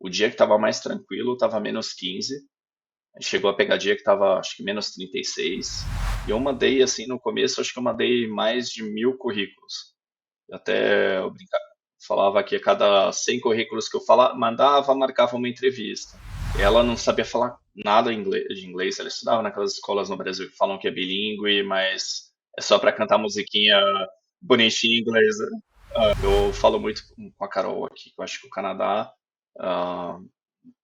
O dia que tava mais tranquilo tava -15. A gente chegou a pegar dia que tava, acho que -36. E eu mandei, assim, no começo, acho que eu mandei mais de 1000 currículos. Até eu falava que a cada 100 currículos que eu mandava, marcava uma entrevista. Ela não sabia falar nada de inglês. Ela estudava naquelas escolas no Brasil que falam que é bilíngue, mas é só para cantar musiquinha bonitinha em inglês, né? Eu falo muito com a Carol aqui, que eu acho que o Canadá ah,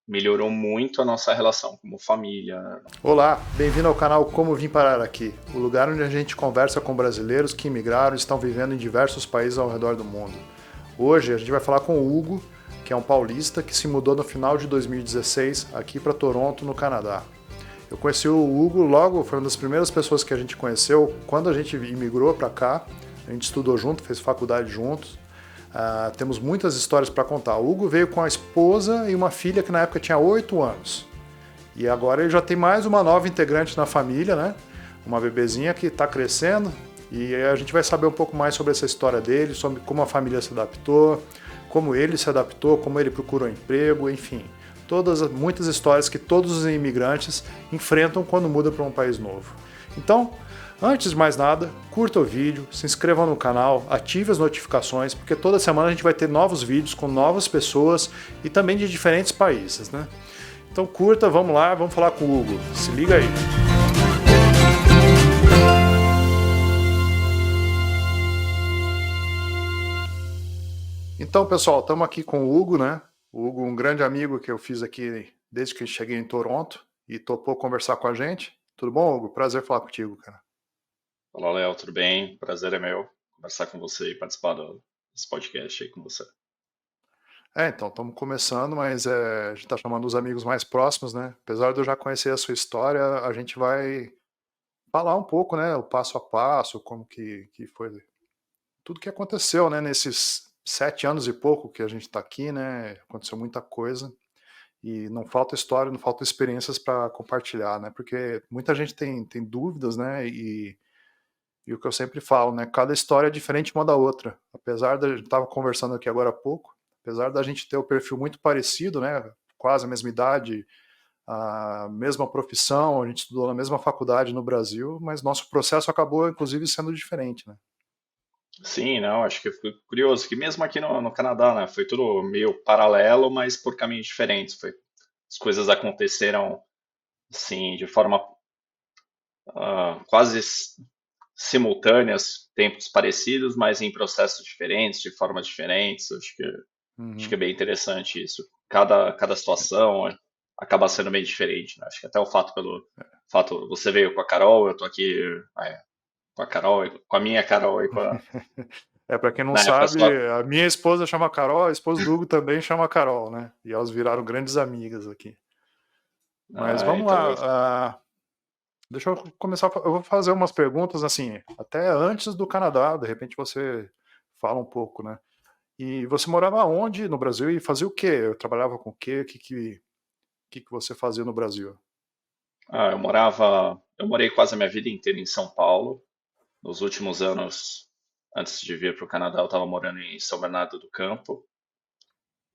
melhorou muito a nossa relação como família. Olá, bem-vindo ao canal Como Vim Parar Aqui, o lugar onde a gente conversa com brasileiros que imigraram e estão vivendo em diversos países ao redor do mundo. Hoje a gente vai falar com o Hugo, que é um paulista que se mudou no final de 2016 aqui para Toronto, no Canadá. Eu conheci o Hugo logo, foi uma das primeiras pessoas que a gente conheceu quando a gente imigrou para cá. A gente estudou junto, fez faculdade juntos. Temos muitas histórias para contar. O Hugo veio com a esposa e uma filha que na época tinha 8 anos. E agora ele já tem mais uma nova integrante na família, né? Uma bebezinha que está crescendo. E a gente vai saber um pouco mais sobre essa história dele, sobre como a família se adaptou, como ele se adaptou, como ele procurou emprego, enfim. Muitas histórias que todos os imigrantes enfrentam quando mudam para um país novo. Então, antes de mais nada, curta o vídeo, se inscreva no canal, ative as notificações, porque toda semana a gente vai ter novos vídeos com novas pessoas e também de diferentes países, né? Então curta, vamos lá, vamos falar com o Hugo. Se liga aí. Então, pessoal, estamos aqui com o Hugo, né? O Hugo, um grande amigo que eu fiz aqui desde que cheguei em Toronto e topou conversar com a gente. Tudo bom, Hugo? Prazer falar contigo, cara. Olá, Léo, tudo bem? Prazer é meu conversar com você e participar desse podcast aí com você. Então, estamos começando, mas a gente está chamando os amigos mais próximos, né? Apesar de eu já conhecer a sua história, a gente vai falar um pouco, né? O passo a passo, como que foi tudo que aconteceu, né? Nesses 7 anos e pouco que a gente está aqui, né? Aconteceu muita coisa e não falta história, não falta experiências para compartilhar, né? Porque muita gente tem dúvidas, né? E o que eu sempre falo, né? Cada história é diferente uma da outra. Apesar da gente estava conversando aqui agora há pouco, apesar da gente ter o perfil muito parecido, né? Quase a mesma idade, a mesma profissão, a gente estudou na mesma faculdade no Brasil, mas nosso processo acabou, inclusive, sendo diferente, né? Sim, não, acho que eu fico curioso, que mesmo aqui no Canadá, né, foi tudo meio paralelo, mas por caminhos diferentes. As coisas aconteceram, assim, de forma quase simultâneas, tempos parecidos, mas em processos diferentes, de formas diferentes. Acho que é Uhum. bem interessante isso. Cada situação acaba sendo bem diferente, né? Acho que até o fato, você veio com a Carol, eu tô aqui com a Carol, com a minha Carol e Para quem não na época sabe, só. a minha esposa chama Carol, a esposa do Hugo também chama Carol, né? E elas viraram grandes amigas aqui. Mas vamos Então, lá. Deixa eu começar. Eu vou fazer umas perguntas assim, até antes do Canadá. De repente você fala um pouco, né? E você morava onde no Brasil e fazia o quê? Eu trabalhava com o quê? O que você fazia no Brasil? eu morei quase a minha vida inteira em São Paulo. Nos últimos anos, antes de vir para o Canadá, eu estava morando em São Bernardo do Campo.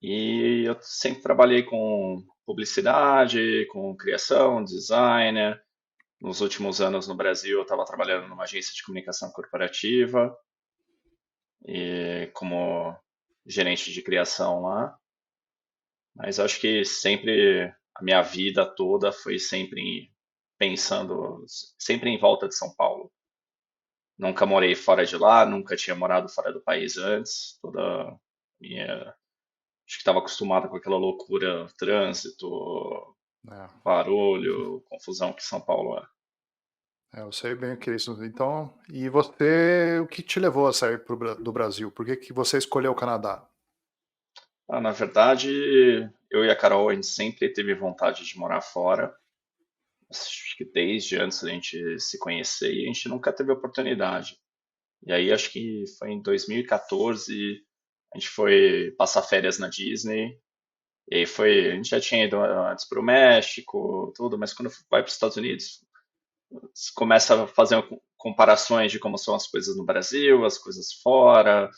E eu sempre trabalhei com publicidade, com criação, designer. Nos últimos anos no Brasil, eu estava trabalhando numa agência de comunicação corporativa e como gerente de criação lá. Mas acho que sempre a minha vida toda foi pensando sempre em volta de São Paulo. Nunca morei fora de lá, nunca tinha morado fora do país antes. Minha, acho que estava acostumado com aquela loucura, trânsito, É, barulho, confusão que São Paulo é. eu sei bem o que é isso. Então, e você, o que te levou a sair do Brasil? Por que você escolheu o Canadá? Na verdade, eu e a Carol, a gente sempre teve vontade de morar fora. Acho que desde antes da gente se conhecer e a gente nunca teve oportunidade. E aí acho que foi em 2014, a gente foi passar férias na Disney. E aí a gente já tinha ido antes para o México, tudo, mas quando vai para os Estados Unidos, você começa a fazer comparações de como são as coisas no Brasil, as coisas fora.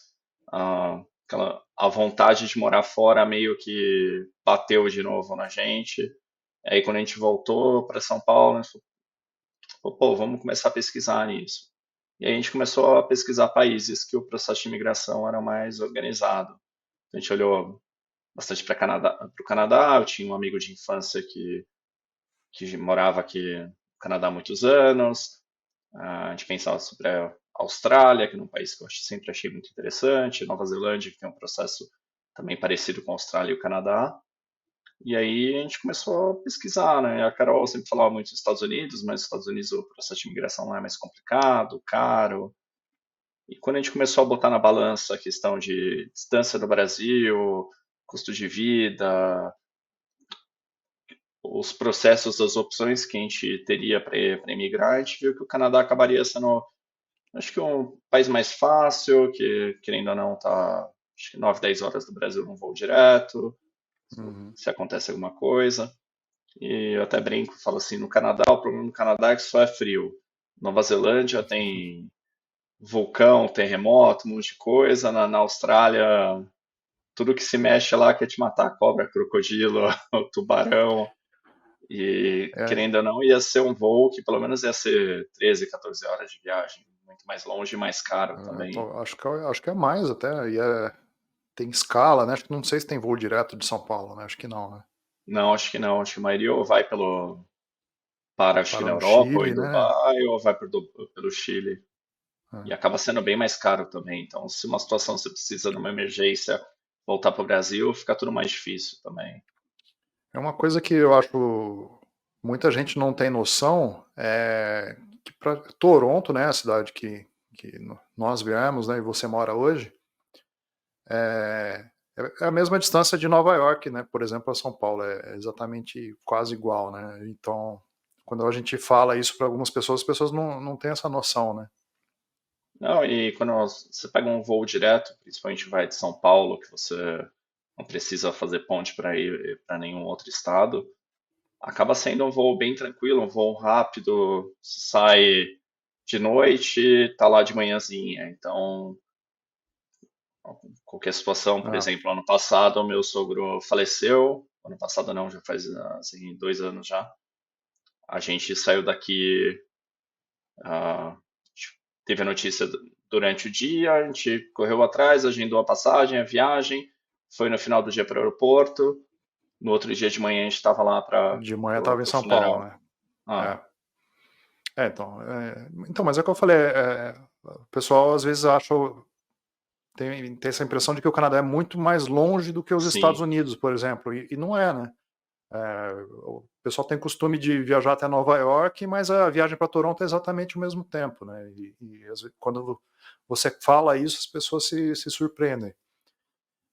a vontade de morar fora meio que bateu de novo na gente. Aí quando a gente voltou para São Paulo, a gente falou, pô, vamos começar a pesquisar nisso. E aí a gente começou a pesquisar países que o processo de imigração era mais organizado. A gente olhou bastante para o Canadá. Eu tinha um amigo de infância que morava aqui no Canadá há muitos anos. A gente pensava sobre a Austrália, que é um país que eu sempre achei muito interessante, Nova Zelândia, que tem um processo também parecido com a Austrália e o Canadá. E aí a gente começou a pesquisar, né? A Carol sempre falava muito dos Estados Unidos, mas nos Estados Unidos o processo de imigração lá é mais complicado, caro. E quando a gente começou a botar na balança a questão de distância do Brasil, custo de vida, os processos, as opções que a gente teria para emigrar, a gente viu que o Canadá acabaria sendo, acho que um país mais fácil, que querendo ou não tá, acho que 9, 10 horas do Brasil num voo direto, Uhum. se acontece alguma coisa. E eu até brinco, falo assim, no Canadá, o problema no Canadá é que só é frio. Nova Zelândia tem vulcão, terremoto, um monte de coisa. Na Austrália, tudo que se mexe lá quer te matar, cobra, crocodilo, tubarão. E É, querendo ou não, ia ser um voo que pelo menos ia ser 13, 14 horas de viagem, muito mais longe e mais caro também. acho que é mais até, tem escala, né? Acho que não sei se tem voo direto de São Paulo, né? Acho que não, né? Não, acho que não. Acho que a maioria ou vai para acho que Para na no Europa ou em Chile, né? Dubai, ou vai pelo Chile. E É. acaba sendo bem mais caro também. Então, se uma situação você precisa de uma emergência voltar para o Brasil, fica tudo mais difícil também. É uma coisa que eu acho muita gente não tem noção, é que para Toronto, né, a cidade que nós viemos, né, e você mora hoje, é a mesma distância de Nova York, né, por exemplo, a São Paulo, é exatamente quase igual, né, então quando a gente fala isso para algumas pessoas, as pessoas não têm essa noção, né. Não, e quando você pega um voo direto, principalmente vai de São Paulo, que você não precisa fazer ponte para ir para nenhum outro estado, acaba sendo um voo bem tranquilo, um voo rápido, você sai de noite, tá lá de manhãzinha. Então, qualquer situação, por Ah, exemplo, ano passado o meu sogro faleceu, ano passado não, já faz assim, 2 anos já. A gente saiu daqui, a gente teve a notícia durante o dia, a gente correu atrás, agendou a passagem, a viagem, foi no final do dia para o aeroporto, no outro dia de manhã a gente estava lá para de manhã estava em o São Paulo, funeral. né. Ah, É. Então, mas é o que eu falei, o pessoal às vezes acha, tem essa impressão de que o Canadá é muito mais longe do que os Estados sim. Unidos, por exemplo, e não é, né? O pessoal tem costume de viajar até Nova York, mas a viagem para Toronto é exatamente o mesmo tempo, né? E às vezes, quando você fala isso, as pessoas se surpreendem.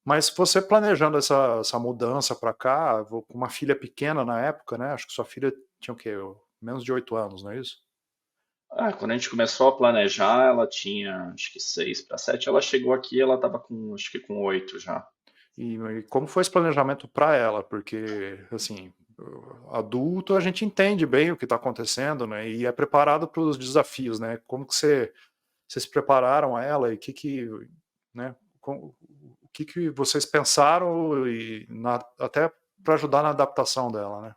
Mas você planejando essa mudança para cá, com uma filha pequena na época, né? Acho que sua filha tinha o quê? Menos de 8 anos, não é isso? Ah, quando a gente começou a planejar, ela tinha acho que 6 para 7. Ela chegou aqui, ela estava com acho que com 8 já. E como foi esse planejamento para ela? Porque, assim, adulto a gente entende bem o que está acontecendo, né? E é preparado para os desafios, né? Como que vocês prepararam ela e né? O que vocês pensaram até para ajudar na adaptação dela, né?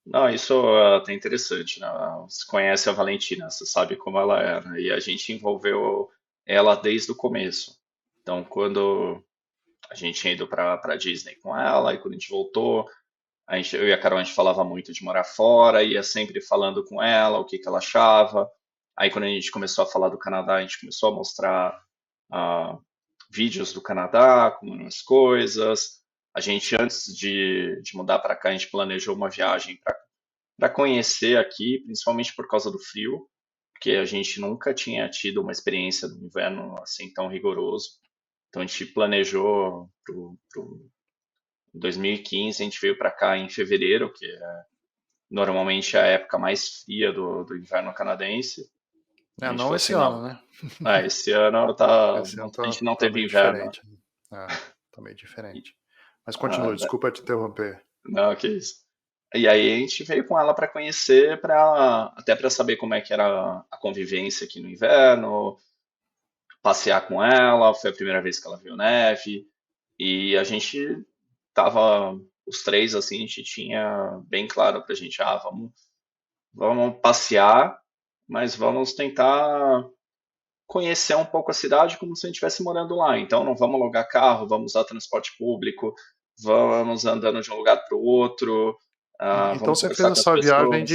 Não, isso é até interessante, né? Você conhece a Valentina, você sabe como ela é, né? E a gente envolveu ela desde o começo. Então, quando a gente tinha ido para Disney com ela, e quando a gente voltou, eu e a Carol, a gente falava muito de morar fora, ia sempre falando com ela o que que ela achava. Aí, quando a gente começou a falar do Canadá, a gente começou a mostrar ah, vídeos do Canadá, como eram as coisas. A gente, antes de mudar para cá, a gente planejou uma viagem para conhecer aqui, principalmente por causa do frio, porque a gente nunca tinha tido uma experiência do inverno assim tão rigoroso. Então a gente planejou para 2015, a gente veio para cá em fevereiro, que é normalmente a época mais fria do inverno canadense. A gente Não falou esse assim, ano, não, né? esse ano Esse ano a gente não tá teve meio inverno. diferente. É, tá meio diferente. Mas Ah, continua, desculpa te interromper. não, que isso. E aí a gente veio com ela para conhecer, até para saber como é que era a convivência aqui no inverno, passear com ela, foi a primeira vez que ela viu neve, e a gente tava, os três, assim, a gente tinha bem claro pra gente, vamos passear, mas vamos tentar conhecer um pouco a cidade como se a gente estivesse morando lá. Então, não vamos alugar carro, vamos usar transporte público, vamos andando de um lugar para o outro, Então vamos você fez conversar com as pessoas.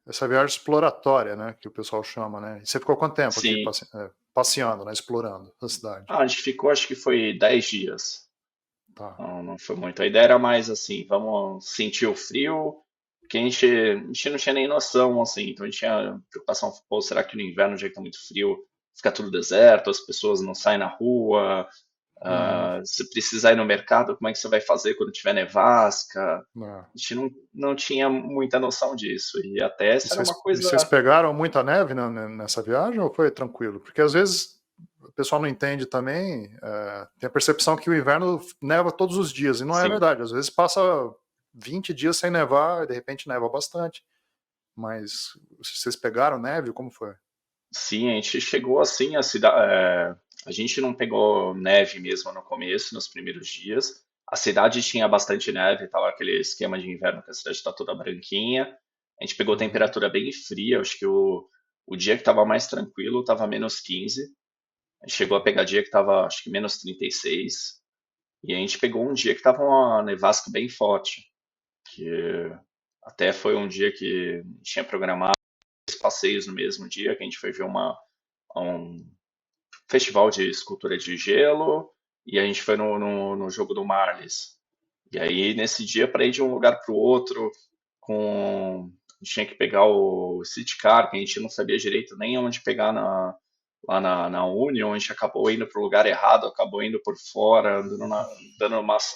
essa viagem exploratória, né, que o pessoal chama, né? E você ficou quanto tempo aqui Sim. passeando, né, explorando a cidade? A gente ficou, acho que foi 10 dias. Tá. Não, não foi muito. A ideia era mais assim, vamos sentir o frio, porque a gente não tinha nem noção, assim. Então a gente tinha preocupação, pô, será que no inverno, já que tá muito frio, fica tudo deserto, as pessoas não saem na rua, Uhum. se precisar ir no mercado, como é que você vai fazer quando tiver nevasca? É. A gente não tinha muita noção disso. E até E essa era uma coisa. vocês pegaram muita neve nessa viagem ou foi tranquilo? Porque às vezes o pessoal não entende também, tem a percepção que o inverno neva todos os dias, e não é Sim, verdade. Às vezes passa 20 dias sem nevar e de repente neva bastante. Mas vocês pegaram neve? Como foi? sim, a gente chegou assim, a gente não pegou neve mesmo no começo, nos primeiros dias. A cidade tinha bastante neve, tava aquele esquema de inverno que a cidade está toda branquinha. A gente pegou Uhum. temperatura bem fria, acho que o dia que estava mais tranquilo estava -15. A gente chegou a pegar dia que estava, acho que -36. E a gente pegou um dia que estava uma nevasca bem forte, que até foi um dia que a gente tinha programado passeios no mesmo dia, que a gente foi ver um festival de escultura de gelo e a gente foi no jogo do Marlis. E aí, nesse dia, para ir de um lugar para o outro, a gente tinha que pegar o City Car, que a gente não sabia direito nem onde pegar lá na Union, a gente acabou indo para o lugar errado, acabou indo por fora,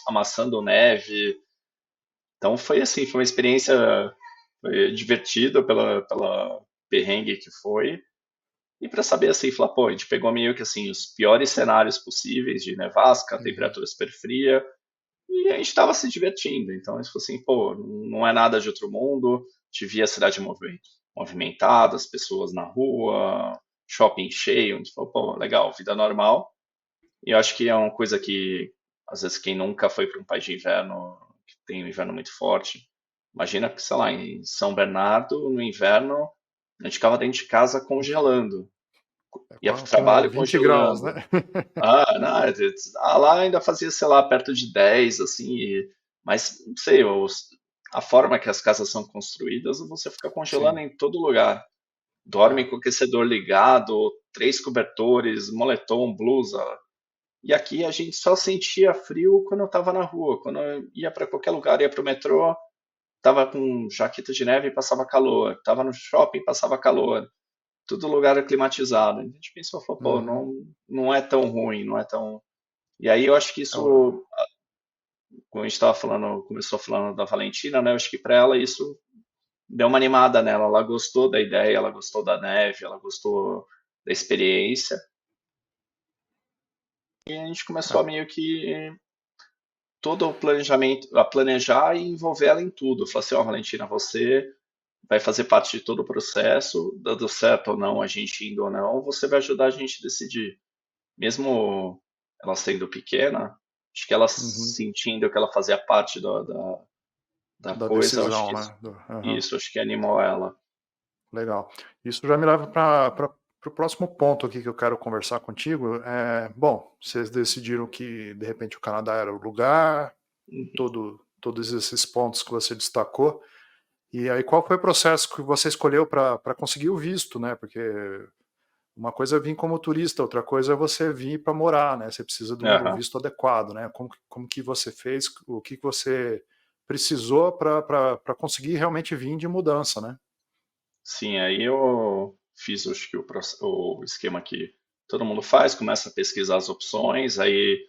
amassando neve. Então foi assim, foi uma experiência divertida pela perrengue que foi. E para saber assim, falar, pô, a gente pegou meio que assim os piores cenários possíveis de nevasca, Uhum. temperatura super fria, e a gente estava se divertindo. Então a gente falou assim, pô, não é nada de outro mundo. A gente via a cidade movimentada, as pessoas na rua, shopping cheio. A gente falou, pô, legal, vida normal. E eu acho que é uma coisa que, às vezes, quem nunca foi para um país de inverno, que tem um inverno muito forte, imagina que, sei lá, em São Bernardo, no inverno, a gente ficava dentro de casa congelando. Ia para o Com trabalho 20 graus, congelando. né? Não, lá ainda fazia, sei lá, perto de 10 assim, mas não sei, a forma que as casas são construídas, você fica congelando Sim. em todo lugar. Dorme É. com o aquecedor ligado, três cobertores, moletom, blusa. E aqui a gente só sentia frio quando eu estava na rua. Quando eu ia para qualquer lugar, ia para o metrô, tava com jaqueta de neve e passava calor. Tava no shopping, passava calor. Tudo lugar climatizado. A gente pensou, falou, pô, Uhum. não é tão ruim, não é tão. E aí eu acho que É o- isso, como a gente estava falando, começou falando da Valentina, né? Eu acho que para ela isso deu uma animada nela. Ela gostou da ideia, ela gostou da neve, ela gostou da experiência. E a gente começou a é. meio que todo o planejamento, a planejar e envolver ela em tudo. Eu falei assim, ó, Valentina, você vai fazer parte de todo o processo, dando certo ou não, a gente indo ou não, você vai ajudar a gente a decidir. Mesmo ela sendo pequena, acho que ela Uhum. sentindo que ela fazia parte da Da coisa, eu acho decisão, que né? Aham. isso, acho que animou ela. Legal. Isso já me leva para o próximo ponto aqui que eu quero conversar contigo. Bom, vocês decidiram que de repente o Canadá era o lugar, Uhum. todos esses pontos que você destacou. E aí, qual foi o processo que você escolheu para conseguir o visto, né? Porque uma coisa é vir como turista, outra coisa é você vir para morar, né? Você precisa do Aham. visto adequado, né? Como que você fez, o que você precisou para conseguir realmente vir de mudança, né? Sim, aí eu fiz acho que o esquema que todo mundo faz, começa a pesquisar as opções, aí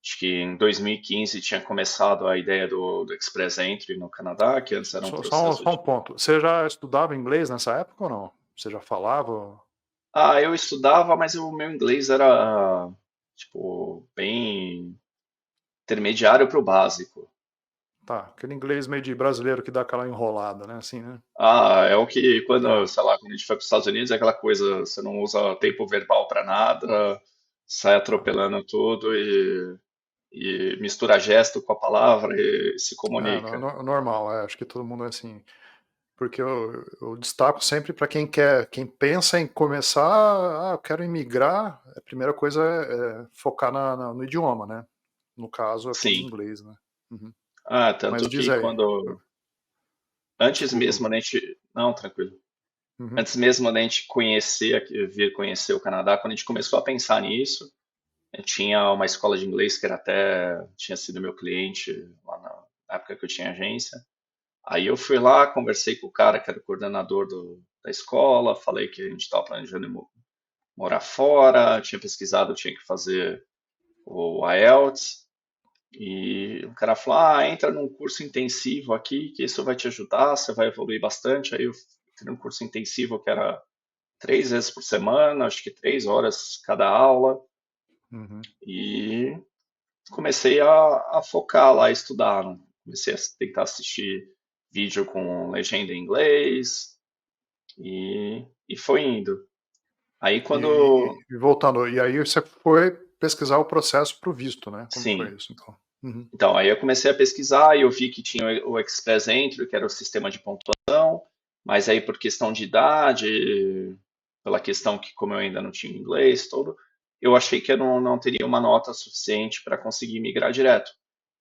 acho que em 2015 tinha começado a ideia do Express Entry no Canadá, que antes era um processo Só um de. ponto. Você já estudava inglês nessa época ou não? Você já falava? Eu estudava, mas o meu inglês era, tipo, bem intermediário para o básico. Tá, aquele inglês meio de brasileiro que dá aquela enrolada, né? Assim, né? Ah, é o que quando, Tá. sei lá, quando a gente foi para os Estados Unidos, é aquela coisa, você não usa tempo verbal para nada, sai Tá. atropelando tudo e mistura gesto com a palavra e se É, comunica. normal, acho que todo mundo é assim. Porque eu destaco sempre para quem quer, quem pensa em começar, eu quero imigrar, a primeira coisa é focar no idioma, né? No caso aqui, Sim. inglês, né? Uhum. Ah, Mas tanto diz que aí, quando, antes desculpa. mesmo da gente, não, tranquilo. Uhum. Antes mesmo da gente conhecer, vir conhecer o Canadá, quando a gente começou a pensar nisso, eu tinha uma escola de inglês que era até, tinha sido meu cliente lá na época que eu tinha agência. Aí eu fui lá, conversei com o cara que era o coordenador da escola, falei que a gente estava planejando morar fora, tinha pesquisado, tinha que fazer o IELTS, e o cara falou, entra num curso intensivo aqui, que isso vai te ajudar, você vai evoluir bastante. Aí eu fiz um curso intensivo que era 3 vezes por semana, acho que 3 horas cada aula, Uhum. e comecei a focar lá, a estudar, né? Comecei a tentar assistir vídeo com legenda em inglês, e foi indo. Aí quando, E voltando, e aí você foi pesquisar o processo para o visto, né? Como que foi sim, isso, então? Uhum. então aí eu comecei a pesquisar e eu vi que tinha o Express Entry, que era o sistema de pontuação, mas aí por questão de idade, pela questão que como eu ainda não tinha inglês todo, eu achei que eu não teria uma nota suficiente para conseguir migrar direto.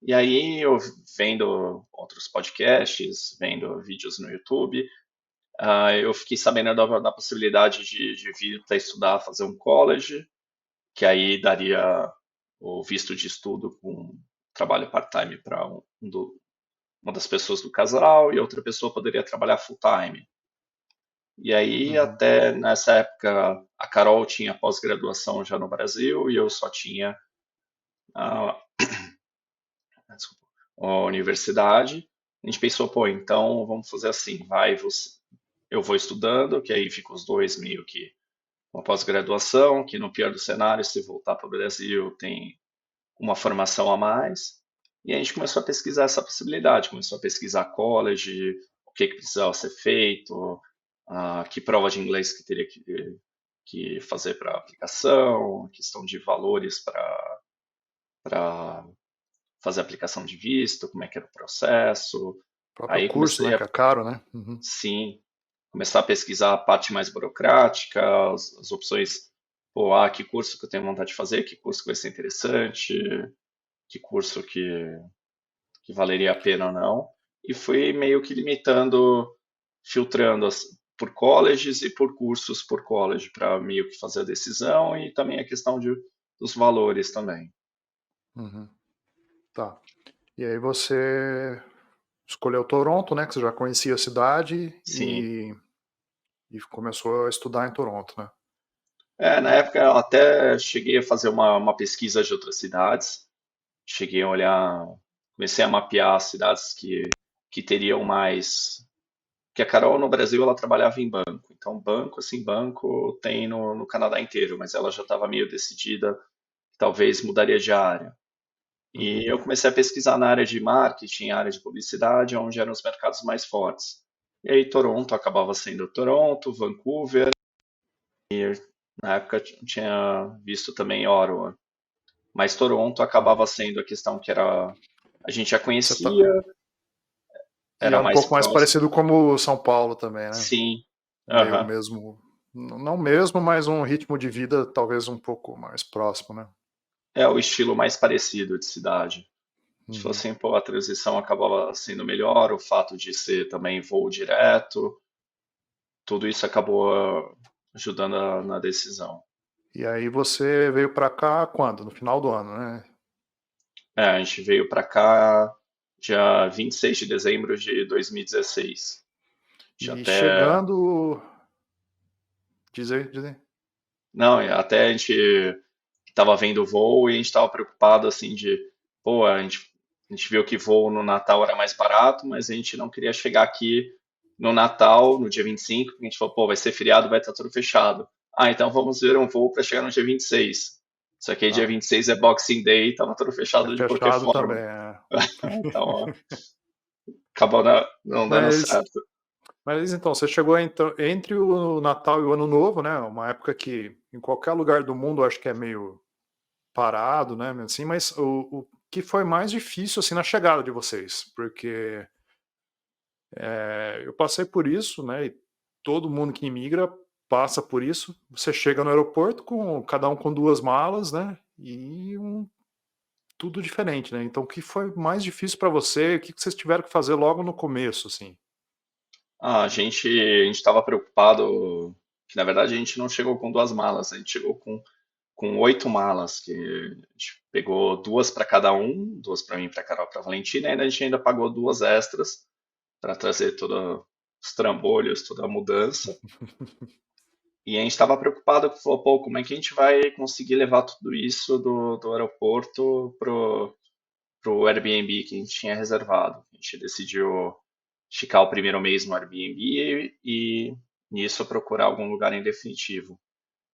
E aí eu vendo outros podcasts, vendo vídeos no YouTube, eu fiquei sabendo da possibilidade de vir para estudar, fazer um college, que aí daria o visto de estudo com trabalho part-time para uma das pessoas do casal e outra pessoa poderia trabalhar full-time. E aí, Uhum. até nessa época, a Carol tinha pós-graduação já no Brasil e eu só tinha a, desculpa, a universidade. A gente pensou, pô, então vamos fazer assim, eu vou estudando, que aí fica os dois meio que uma pós-graduação, que no pior do cenário, se voltar para o Brasil, tem uma formação a mais. E a gente começou a pesquisar essa possibilidade, começou a pesquisar college, o que precisava ser feito, que prova de inglês que teria que fazer para aplicação, questão de valores para fazer aplicação de visto, como é que era o processo. O próprio Aí curso, né? comecei Que a, é caro, né? Uhum. sim, começar a pesquisar a parte mais burocrática, as opções, pô, que curso que eu tenho vontade de fazer, que curso que vai ser interessante, que curso que valeria a pena ou não. E fui meio que limitando, filtrando por colleges e por cursos por college, para meio que fazer a decisão e também a questão dos valores também. Uhum. Tá. E aí você escolheu Toronto, né? Que você já conhecia a cidade Sim. e começou a estudar em Toronto, né? Na época eu até cheguei a fazer uma pesquisa de outras cidades, cheguei a olhar, comecei a mapear as cidades que teriam mais. Porque a Carol no Brasil ela trabalhava em banco, então banco, assim, banco tem no Canadá inteiro, mas ela já estava meio decidida que talvez mudaria de área. E Uhum. eu comecei a pesquisar na área de marketing, área de publicidade, onde eram os mercados mais fortes. E aí Toronto acabava sendo Toronto, Vancouver, na época tinha visto também Ottawa, mas Toronto Tá. acabava sendo a questão que era a gente já Você conhecia, tá... E era era um mais pouco mais próximo. parecido como São Paulo também, né? Sim, Meio aham. mesmo, não mesmo, mas um ritmo de vida talvez um pouco mais próximo, né? É o estilo mais parecido de cidade. Se Uhum. fosse pô, a transição acabava sendo melhor, o fato de ser também voo direto, tudo isso acabou ajudando na decisão. E aí você veio para cá quando? No final do ano, né? A gente veio para cá dia 26 de dezembro de 2016. Tinha E até, chegando, dizer, não, até a gente estava vendo o voo e a gente estava preocupado assim de, pô, a gente viu que voo no Natal era mais barato, mas a gente não queria chegar aqui no Natal, no dia 25, porque a gente falou, pô, vai ser feriado, vai estar tudo fechado. Então vamos ver um voo para chegar no dia 26. Só que aí dia Tá. 26 é Boxing Day e tava tudo É fechado de qualquer fechado forma. também. É. Então, ó, acabou não dando Mas, certo. mas então, você chegou entre o Natal e o Ano Novo, né? Uma época que em qualquer lugar do mundo eu acho que é meio parado, né? Assim, mas o que foi mais difícil assim na chegada de vocês? Porque eu passei por isso, né? E todo mundo que imigra passa por isso. Você chega no aeroporto com cada um com duas malas, né? E tudo diferente, né? Então, o que foi mais difícil para você? O que vocês tiveram que fazer logo no começo, assim? A gente estava preocupado que, na verdade, a gente não chegou com duas malas, a gente chegou com 8 malas, que a gente pegou duas para cada um, duas para mim, para Carol, para Valentina, e ainda a gente ainda pagou duas extras para trazer todos os trambolhos, toda a mudança. E a gente estava preocupado, falou, pô, como é que a gente vai conseguir levar tudo isso do aeroporto pro Airbnb que a gente tinha reservado. A gente decidiu ficar o primeiro mês no Airbnb e nisso procurar algum lugar em definitivo.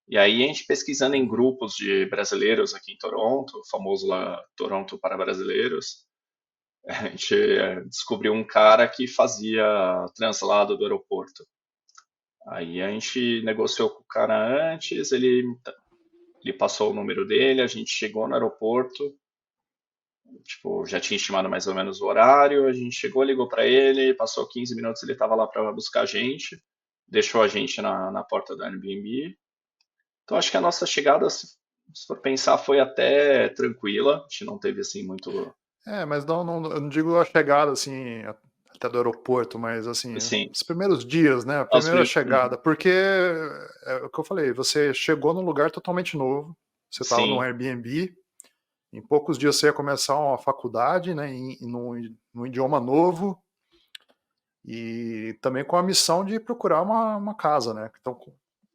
E aí a gente pesquisando em Uhum. grupos de brasileiros aqui em Toronto, o famoso lá Toronto para brasileiros, a gente descobriu um cara que fazia translado do aeroporto. Aí a gente negociou com o cara antes, ele passou o número dele, a gente chegou no aeroporto, tipo, já tinha estimado mais ou menos o horário, a gente chegou, ligou para ele, passou 15 minutos, ele estava lá para buscar a gente, deixou a gente na porta do Airbnb. Então acho que a nossa chegada, se for pensar, foi até tranquila, a gente não teve assim muito, Mas eu não digo a chegada, assim, até do aeroporto, mas, assim, assim, os primeiros dias, né? A as primeira chegada. Porque é o que eu falei, você chegou num lugar totalmente novo, você estava num sim, Airbnb, em poucos dias você ia começar uma faculdade, né? Num idioma novo e também com a missão de procurar uma casa, né? Então,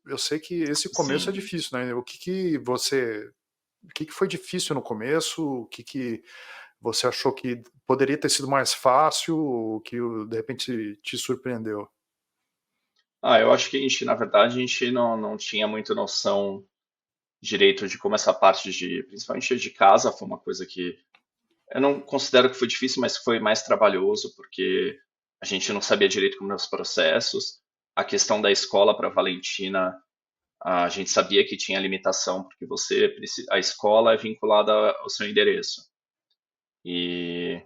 eu sei que esse começo é sim. difícil, né? O que que foi difícil no começo? O que que você achou que poderia ter sido mais fácil, o que de repente te surpreendeu? Eu acho que a gente, na verdade, a gente não tinha muita noção direito de como essa parte de, principalmente de casa, foi uma coisa que eu não considero que foi difícil, mas foi mais trabalhoso, porque a gente não sabia direito como eram os processos. A questão da escola para Valentina, a gente sabia que tinha limitação, porque a escola é vinculada ao seu endereço. E,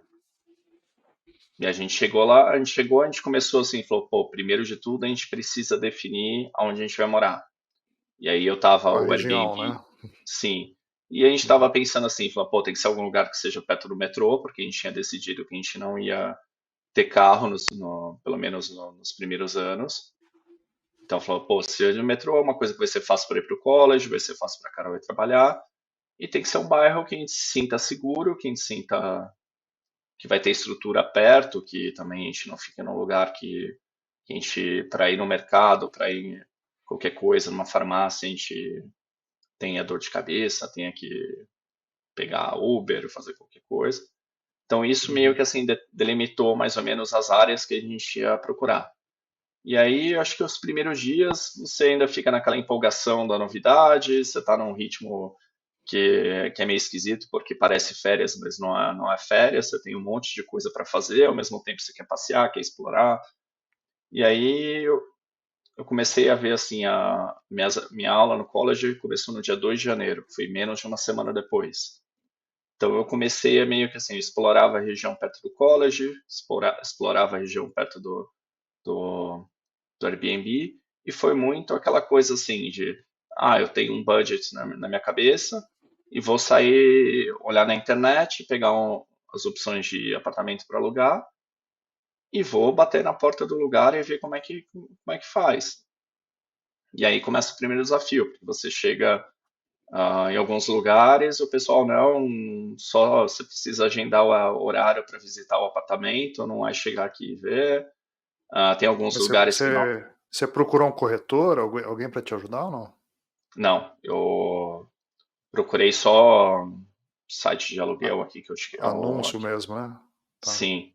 e a gente chegou lá, a gente começou assim, falou, pô, primeiro de tudo a gente precisa definir aonde a gente vai morar. E aí eu tava, A o região, Airbnb, né? sim. E a gente Uhum. tava pensando assim, falou, pô, tem que ser algum lugar que seja perto do metrô, porque a gente tinha decidido que a gente não ia ter carro, pelo menos nos primeiros anos. Então falou, pô, se é no metrô é uma coisa que vai ser fácil para ir pro college, vai ser fácil para Carol ir trabalhar, e tem que ser um bairro que a gente se sinta seguro, que a gente sinta que vai ter estrutura perto, que também a gente não fique num lugar que a gente, para ir no mercado, para ir qualquer coisa, numa farmácia, a gente tenha dor de cabeça, tenha que pegar Uber, fazer qualquer coisa. Então isso meio Uhum. que assim delimitou mais ou menos as áreas que a gente ia procurar. E aí, eu acho que os primeiros dias você ainda fica naquela empolgação da novidade, você está num ritmo que é meio esquisito, porque parece férias, mas não é férias, você tem um monte de coisa para fazer, ao mesmo tempo você quer passear, quer explorar. E aí eu comecei a ver assim, minha aula no college começou no dia 2 de janeiro, foi menos de uma semana depois. Então eu comecei a meio que assim, eu explorava a região perto do college, explorava a região perto do, do Airbnb, e foi muito aquela coisa assim de, eu tenho um budget na minha cabeça e vou sair, olhar na internet, pegar as opções de apartamento para alugar e vou bater na porta do lugar e ver como é que faz. E aí começa o primeiro desafio, porque você chega em alguns lugares, o pessoal não, só você precisa agendar o horário para visitar o apartamento, não é chegar aqui e ver. Tem alguns Mas lugares que não. você procurou um corretor, alguém para te ajudar ou não? Não, eu procurei só site de aluguel aqui, que eu acho que é o. Anúncio mesmo, né? Tá. Sim.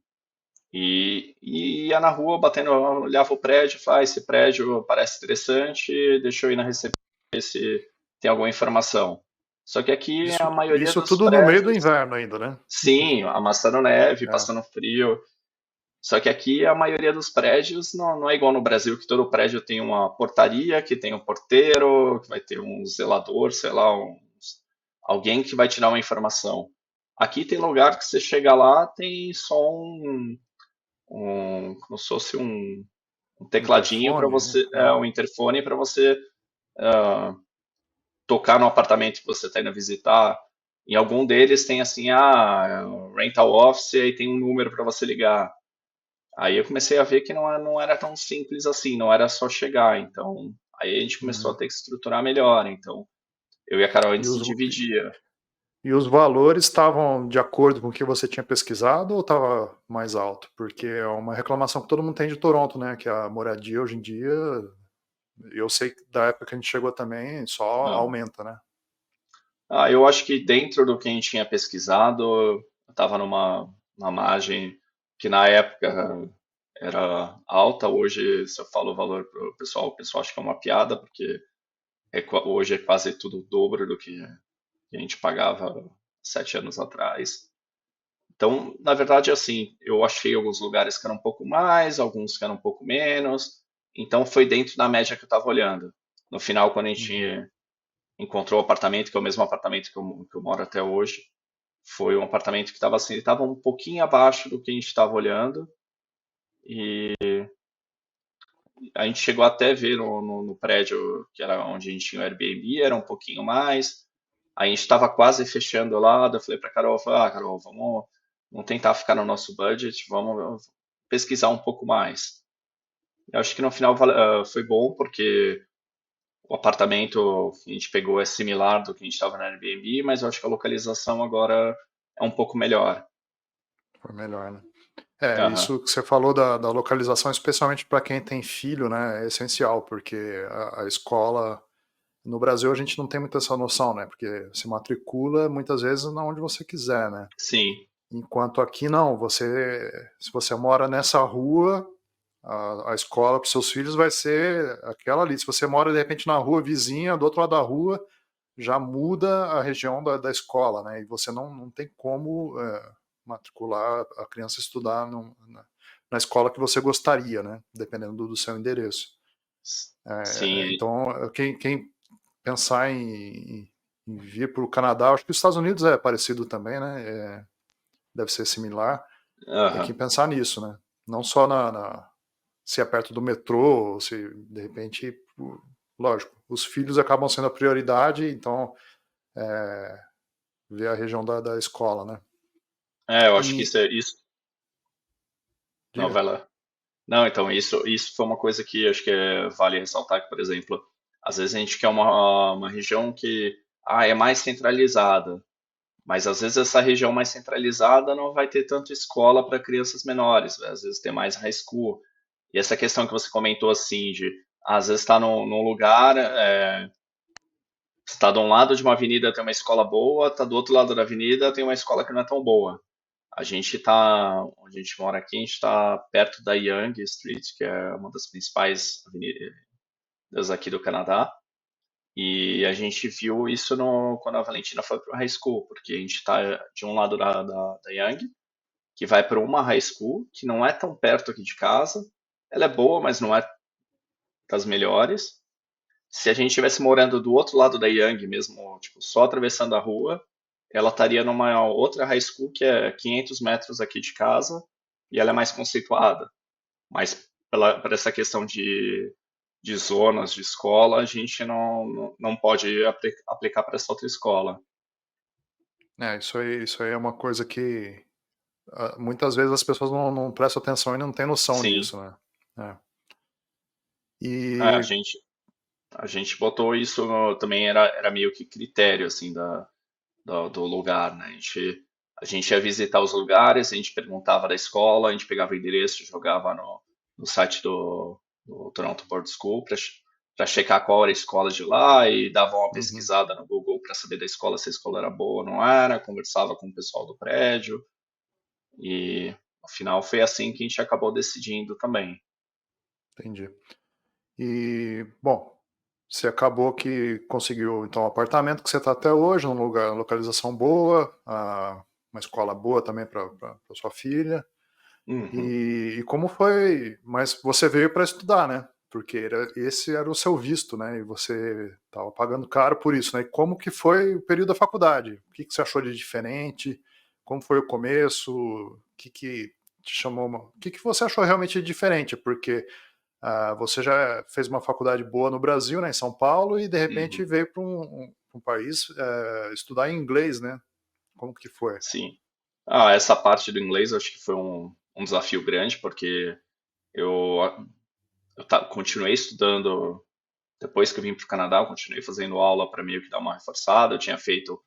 E ia na rua batendo, eu olhava o prédio, esse prédio parece interessante, deixa eu ir na recepção ver se tem alguma informação. Só que aqui a maioria Isso dos tudo no meio do prédios, inverno ainda, né? sim, amassando neve, É. passando frio. Só que aqui a maioria dos prédios não é igual no Brasil, que todo prédio tem uma portaria, que tem um porteiro, que vai ter um zelador, sei lá, alguém que vai te dar uma informação. Aqui tem lugar que você chega lá, tem só como se fosse um tecladinho para Interfone, você, é. um interfone para você tocar no apartamento que você está indo visitar. Em algum deles tem assim, rental office, e tem um número para você ligar. Aí eu comecei a ver que não era tão simples assim, não era só chegar. Então, aí a gente começou a Uhum. ter que estruturar melhor. Então, eu e a Carol, a gente E se os, dividia. e os valores estavam de acordo com o que você tinha pesquisado ou estava mais alto? Porque é uma reclamação que todo mundo tem de Toronto, né? Que a moradia hoje em dia, eu sei que da época que a gente chegou também, só Ah, aumenta, né? eu acho que dentro do que a gente tinha pesquisado, eu estava numa margem que na época era alta. Hoje, se eu falo o valor para o pessoal acha que é uma piada, porque hoje é quase tudo o dobro do que a gente pagava 7 anos atrás. Então, na verdade, assim, eu achei alguns lugares que eram um pouco mais, alguns que eram um pouco menos. Então, foi dentro da média que eu estava olhando. No final, quando a Uhum. gente encontrou o apartamento, que é o mesmo apartamento que eu moro até hoje, foi um apartamento que estava assim, ele estava um pouquinho abaixo do que a gente estava olhando. E a gente chegou até a ver no prédio, que era onde a gente tinha o Airbnb, era um pouquinho mais. A gente estava quase fechando lá, daí eu falei para Carol, Carol, vamos tentar ficar no nosso budget, vamos pesquisar um pouco mais. Eu acho que no final foi bom, porque o apartamento que a gente pegou é similar do que a gente estava no Airbnb, mas eu acho que a localização agora é um pouco melhor. Foi melhor, né? É, Aham. isso que você falou da localização, especialmente para quem tem filho, né, é essencial, porque a escola. No Brasil a gente não tem muita essa noção, né? Porque se matricula muitas vezes na onde você quiser, né? Sim, Enquanto aqui não, se você mora nessa rua, a escola para seus filhos vai ser aquela ali. Se você mora de repente na rua vizinha, do outro lado da rua, já muda a região da escola, né? E você não tem como matricular a criança a estudar na escola que você gostaria, né? Dependendo do seu endereço. sim, Então, quem pensar em vir para o Canadá, acho que os Estados Unidos é parecido também, né? Deve ser similar. Tem que aham. pensar nisso, né? Não só se é perto do metrô, se de repente, lógico, os filhos acabam sendo a prioridade, então ver a região da escola, né? Eu acho que E isso. Não, diga. vai lá. Não, então, isso foi uma coisa que acho que vale ressaltar, que, por exemplo, às vezes a gente quer uma região que é mais centralizada, mas às vezes essa região mais centralizada não vai ter tanto escola para crianças menores, às vezes tem mais high school. E essa questão que você comentou, assim, de às vezes estar num lugar, está de um lado de uma avenida tem uma escola boa, está do outro lado da avenida tem uma escola que não é tão boa. Onde a gente mora aqui, a gente está perto da Yonge Street, que é uma das principais avenidas aqui do Canadá. E a gente viu isso quando a Valentina foi para o high school, porque a gente está de um lado da Yonge, que vai para uma high school, que não é tão perto aqui de casa. Ela é boa, mas não é das melhores. Se a gente estivesse morando do outro lado da Yonge mesmo, tipo, só atravessando a rua, ela estaria numa outra high school que é 500 metros aqui de casa e ela é mais conceituada. Mas por essa questão de zonas de escola, a gente não pode aplicar para essa outra escola. Isso aí é uma coisa que muitas vezes as pessoas não prestam atenção e não têm noção Sim, disso, né? É. é, a E gente, a gente botou isso também era meio que critério assim do lugar, né? A gente ia visitar os lugares, a gente perguntava da escola, a gente pegava o endereço, jogava no site do Toronto Board School para checar qual era a escola de lá e dava uma uhum, pesquisada no Google para saber da escola se a escola era boa ou não era, conversava com o pessoal do prédio e no final foi assim que a gente acabou decidindo também. entendi. E, bom, você acabou que conseguiu então um apartamento que você está até hoje, um lugar, uma localização boa, uma escola boa também para sua filha. Uhum, E como foi? Mas você veio para estudar, né? Porque esse era o seu visto, né? E você estava pagando caro por isso, né? E como que foi o período da faculdade? O que que você achou de diferente? Como foi o começo? O que que te chamou? O que que você achou realmente de diferente? Porque você já fez uma faculdade boa no Brasil, né? Em São Paulo, e de repente uhum, veio para um país estudar em inglês, né? Como que foi? sim. Essa parte do inglês eu acho que foi um desafio grande, porque eu, continuei estudando. Depois que eu vim para o Canadá, eu continuei fazendo aula para meio que dar uma reforçada. Eu tinha feito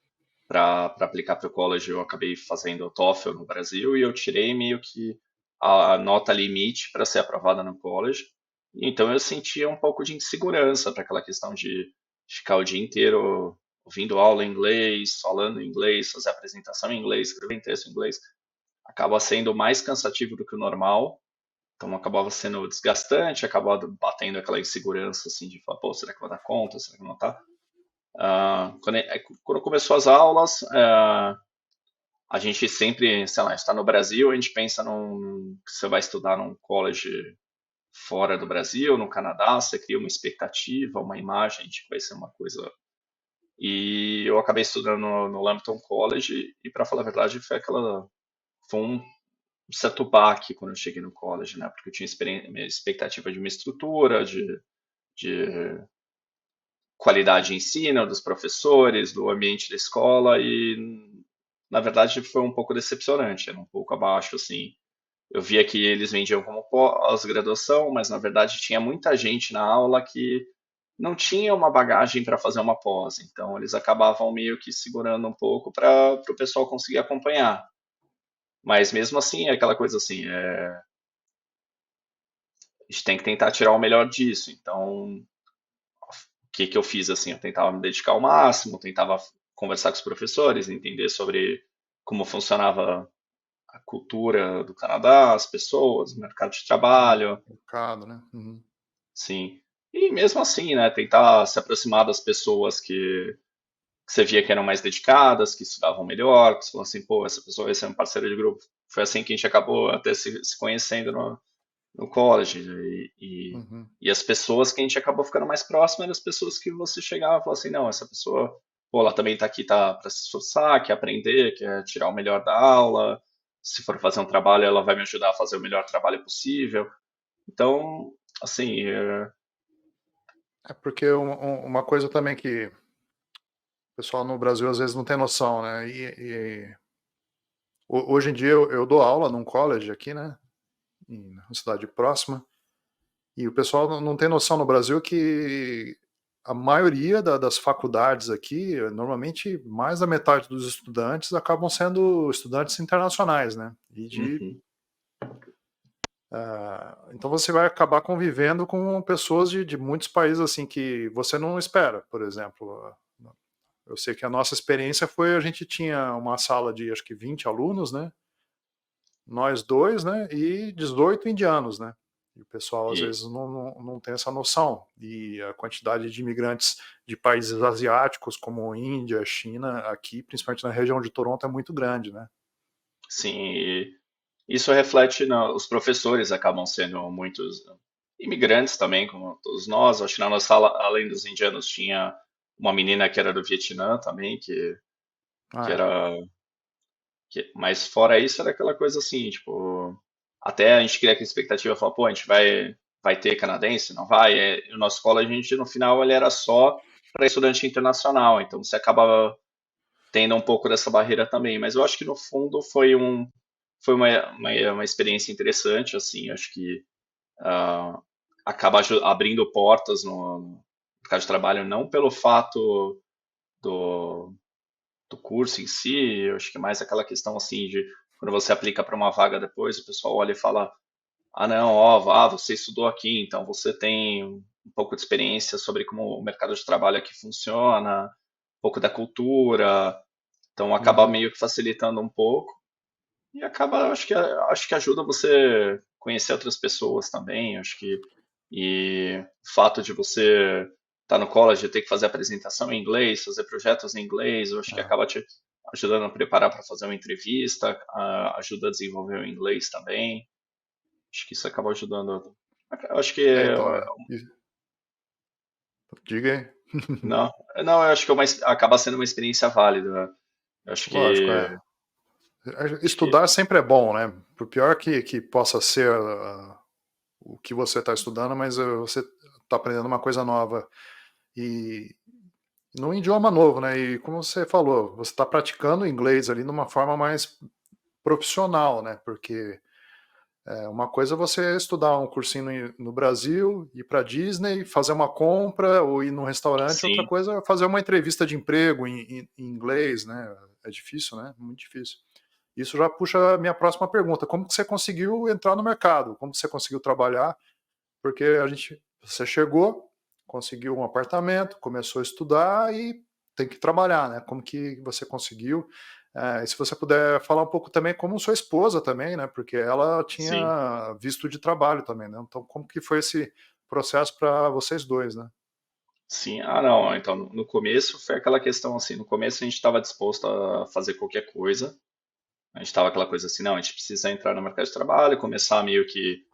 para aplicar para o college, eu acabei fazendo o TOEFL no Brasil e eu tirei meio que a nota limite para ser aprovada no college. Então eu sentia um pouco de insegurança para aquela questão de ficar o dia inteiro ouvindo aula em inglês, falando em inglês, fazer apresentação em inglês, escrever texto em inglês. Acaba sendo mais cansativo do que o normal. Então acabava sendo desgastante, acabava batendo aquela insegurança assim de falar, pô, será que vai dar conta? Será que não tá? Quando começou as aulas, a gente sempre, sei lá, está no Brasil, a gente pensa que você vai estudar num college fora do Brasil, no Canadá, você cria uma expectativa, uma imagem de que vai ser uma coisa. E eu acabei estudando no Lambton College e, para falar a verdade, foi um certo baque quando eu cheguei no college, né? Porque eu tinha minha expectativa de uma estrutura, de qualidade de ensino, dos professores, do ambiente da escola e na verdade foi um pouco decepcionante, era um pouco abaixo assim. Eu via que eles vendiam como pós-graduação, mas na verdade tinha muita gente na aula que não tinha uma bagagem para fazer uma pós, então eles acabavam meio que segurando um pouco para o pessoal conseguir acompanhar. Mas mesmo assim, é aquela coisa assim, a gente tem que tentar tirar o melhor disso. Então, o que que eu fiz assim? Eu tentava me dedicar ao máximo, tentava conversar com os professores, entender sobre como funcionava a cultura do Canadá, as pessoas, o mercado de trabalho, Mercado, né? Uhum. sim. E mesmo assim, né, tentar se aproximar das pessoas que você via que eram mais dedicadas, que estudavam melhor, que você falou assim, pô, essa pessoa vai ser um parceiro de grupo. Foi assim que a gente acabou até se conhecendo no college. Uhum. E as pessoas que a gente acabou ficando mais próximo eram as pessoas que você chegava e falava assim, não, essa pessoa, pô, ela também tá aqui tá, para se esforçar, quer aprender, quer tirar o melhor da aula. Se for fazer um trabalho, ela vai me ajudar a fazer o melhor trabalho possível. Então, assim, É porque uma coisa também que o pessoal no Brasil às vezes não tem noção, né? Hoje em dia eu dou aula num college aqui, né? Em uma cidade próxima. E o pessoal não tem noção no Brasil que a maioria das faculdades aqui, normalmente mais da metade dos estudantes acabam sendo estudantes internacionais, né? uhum, Então você vai acabar convivendo com pessoas de muitos países assim que você não espera, por exemplo. Eu sei que a nossa experiência foi, a gente tinha uma sala de acho que 20 alunos, né? Nós dois, né? E 18 indianos, né? E o pessoal às e vezes não tem essa noção. E a quantidade de imigrantes de países asiáticos, como Índia, China, aqui, principalmente na região de Toronto, é muito grande, né? sim, isso reflete os professores acabam sendo muitos imigrantes também, como todos nós. Acho que na nossa sala, além dos indianos, tinha uma menina que era do Vietnã também, que Ah, era. Mas fora isso, era aquela coisa assim, tipo. Até a gente cria aquela expectativa, falar, pô, a gente vai ter canadense? Não vai? O nosso college, a gente, no final, ele era só para estudante internacional, então você acabava tendo um pouco dessa barreira também. Mas eu acho que, no fundo, foi uma experiência interessante, assim, acho que ah, acaba abrindo portas no mercado de trabalho, não pelo fato do, do curso em si, eu acho que é mais aquela questão assim de quando você aplica para uma vaga depois, o pessoal olha e fala, ah não, ó, você estudou aqui, então você tem um pouco de experiência sobre como o mercado de trabalho aqui funciona, um pouco da cultura, então acaba uhum. meio que facilitando um pouco. E acaba, acho que ajuda você conhecer outras pessoas também, acho que e o fato de você tá no college, tem que fazer apresentação em inglês, fazer projetos em inglês, eu acho que Ah, acaba te ajudando a preparar para fazer uma entrevista, ajuda a desenvolver o inglês também. Acho que isso acaba ajudando. Eu acho que então, diga aí. não, não, eu acho que acaba sendo uma experiência válida. Né? Eu Lógico, é. acho que Estudar sempre é bom, né? Por pior que possa ser o que você está estudando, mas você está aprendendo uma coisa nova. E num idioma novo, né? E como você falou, você está praticando inglês ali de uma forma mais profissional, né? Porque uma coisa é você estudar um cursinho no Brasil, ir para Disney, fazer uma compra ou ir num restaurante, outra sim, coisa é fazer uma entrevista de emprego em inglês, né? É difícil, né? Muito difícil. Isso já puxa a minha próxima pergunta. Como que você conseguiu entrar no mercado? Como que você conseguiu trabalhar? Porque você chegou, conseguiu um apartamento, começou a estudar e tem que trabalhar, né? Como que você conseguiu? E se você puder falar um pouco também como sua esposa também, né? Porque ela sim, tinha visto de trabalho também, né? Então como que foi esse processo para vocês dois, né? sim. Ah, não. Então, no começo foi aquela questão assim. No começo a gente estava disposto a fazer qualquer coisa. A gente estava aquela coisa assim, não, a gente precisa entrar no mercado de trabalho, começar meio que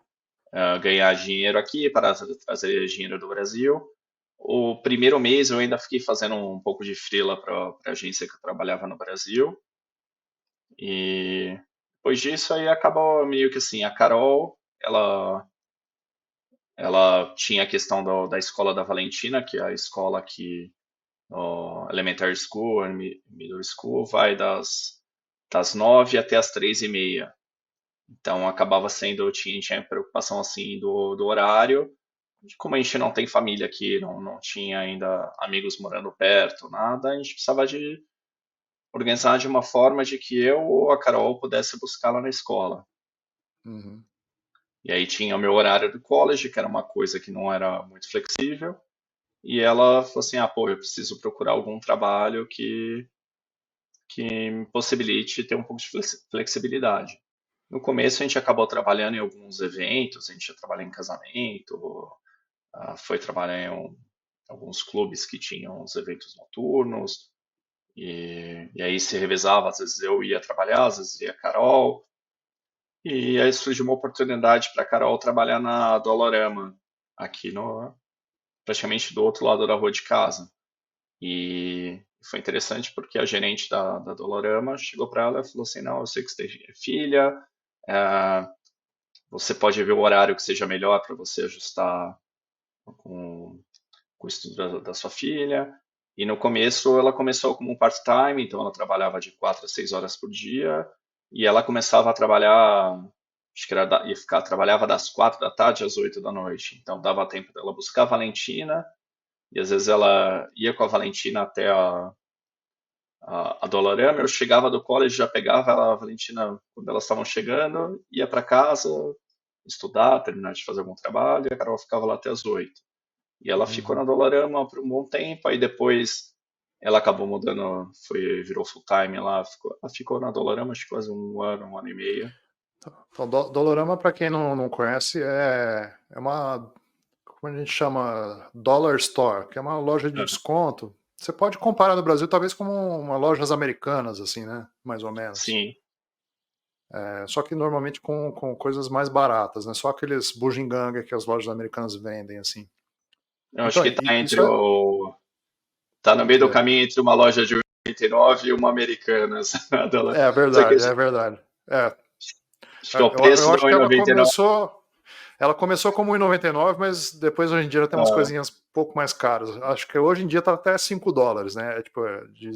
ganhar dinheiro aqui para trazer dinheiro do Brasil. O primeiro mês eu ainda fiquei fazendo um pouco de freela para a agência que eu trabalhava no Brasil. E depois disso aí acabou meio que assim, a Carol, ela tinha a questão da escola da Valentina, que é a escola que o elementary school e middle school vai das 9 até as 3:30. Então acabava sendo, tinha preocupação assim do horário. Como a gente não tem família aqui, não tinha ainda amigos morando perto, nada, a gente precisava de organizar de uma forma de que eu ou a Carol pudesse buscá-la na escola. Uhum, E aí tinha o meu horário do college, que era uma coisa que não era muito flexível, e ela falou assim, ah, pô, eu preciso procurar algum trabalho que me possibilite ter um pouco de flexibilidade. No começo a gente acabou trabalhando em alguns eventos, a gente ia trabalhar em casamento, foi trabalhar alguns clubes que tinham os eventos noturnos, e aí se revezava, às vezes eu ia trabalhar, às vezes ia a Carol, e aí surgiu uma oportunidade para a Carol trabalhar na Dolorama, aqui no, praticamente do outro lado da rua de casa. E foi interessante porque a gerente da Dolorama chegou para ela e falou assim, não, eu sei que você tem filha, é, você pode ver o horário que seja melhor para você ajustar com, com o estudo da sua filha. E no começo ela começou como um part-time, então ela trabalhava de 4 a 6 horas por dia, e ela começava a trabalhar, acho que era, trabalhava das 4 da tarde às 8 da noite. Então dava tempo dela buscar a Valentina, e às vezes ela ia com a Valentina até a Dolorama, eu chegava do college, já pegava a Valentina quando elas estavam chegando, ia para casa, estudar, terminar de fazer algum trabalho, e a Carol ficava lá até as 8. E ela ficou na uhum. Dollarama por um bom tempo, aí depois ela acabou mudando, virou full time lá, ela ficou na Dollarama acho que quase um ano e meio. Então, Dolorama, para quem não conhece, é uma, como a gente chama, Dollar Store, que é uma loja de Aham. desconto. Você pode comparar no Brasil talvez como uma lojas americanas, assim, né? Mais ou menos. Sim, Só que normalmente com coisas mais baratas, né? Só aqueles bugiganga que as lojas americanas vendem, assim. eu acho Então, que tá isso entre tá no meio do é, caminho entre uma loja de 89 e uma Americanas. é Só que verdade, é acho verdade. que o Eu preço da acho que 1,99. ela começou como 1,99, mas depois hoje em dia ela tem umas Ah, coisinhas um pouco mais caras. Acho que hoje em dia tá até $5, né? De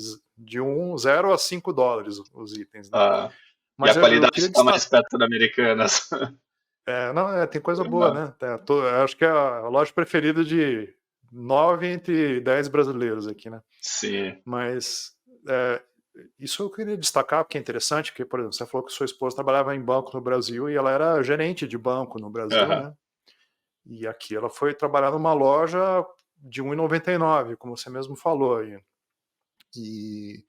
0 a $5 os itens, né? ah, e a Mas eu qualidade queria está mais destacar. perto da Americanas. Não, tem coisa boa, Ah, né? Acho que é a loja preferida de 9 entre 10 brasileiros aqui, né? sim. Mas é, isso eu queria destacar, porque é interessante, que, por exemplo, você falou que sua esposa trabalhava em banco no Brasil e ela era gerente de banco no Brasil, Aham. né? E aqui ela foi trabalhar numa loja de 1,99, como você mesmo falou. E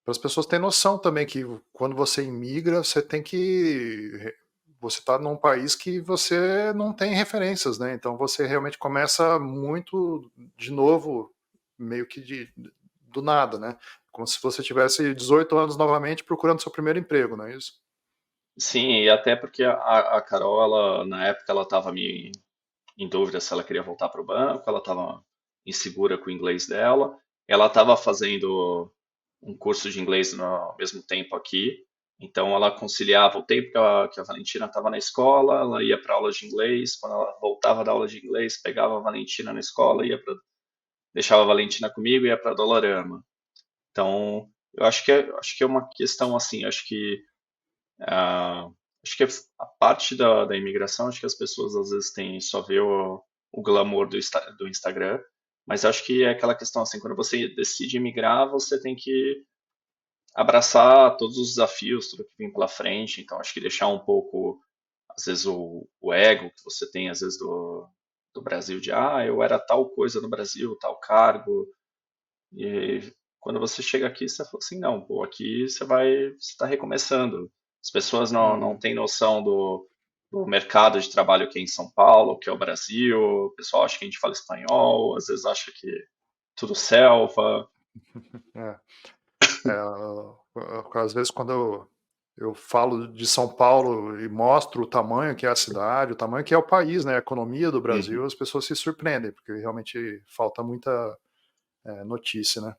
para as pessoas terem noção também que quando você imigra, você tem que você está num país que você não tem referências, né? Então você realmente começa muito de novo, meio que do nada, né? Como se você tivesse 18 anos novamente procurando seu primeiro emprego, não é isso? Sim, e até porque a Carol, ela, na época, ela estava em dúvida se ela queria voltar para o banco, ela estava insegura com o inglês dela, ela estava fazendo um curso de inglês no mesmo tempo aqui, então ela conciliava o tempo que a Valentina estava na escola, ela ia para aula de inglês, quando ela voltava da aula de inglês, pegava a Valentina na escola, deixava a Valentina comigo e ia para Dolorama. Então, acho que é uma questão assim, ah, acho que a parte da imigração, acho que as pessoas às vezes têm só vê o glamour do Instagram, mas acho que é aquela questão assim, quando você decide imigrar, você tem que abraçar todos os desafios, tudo que vem pela frente. Então, acho que deixar um pouco, às vezes, o ego que você tem, às vezes, do Brasil, de eu era tal coisa no Brasil, tal cargo. E quando você chega aqui, você fala assim, não, pô, aqui você está recomeçando. As pessoas não Uhum. têm noção do mercado de trabalho aqui em São Paulo, que é o Brasil. O pessoal acha que a gente fala espanhol, às vezes acha que tudo selva. É. Às vezes quando eu falo de São Paulo e mostro o tamanho que é a cidade, o tamanho que é o país, né, a economia do Uhum. Brasil, as pessoas se surpreendem, porque realmente falta muita notícia, né?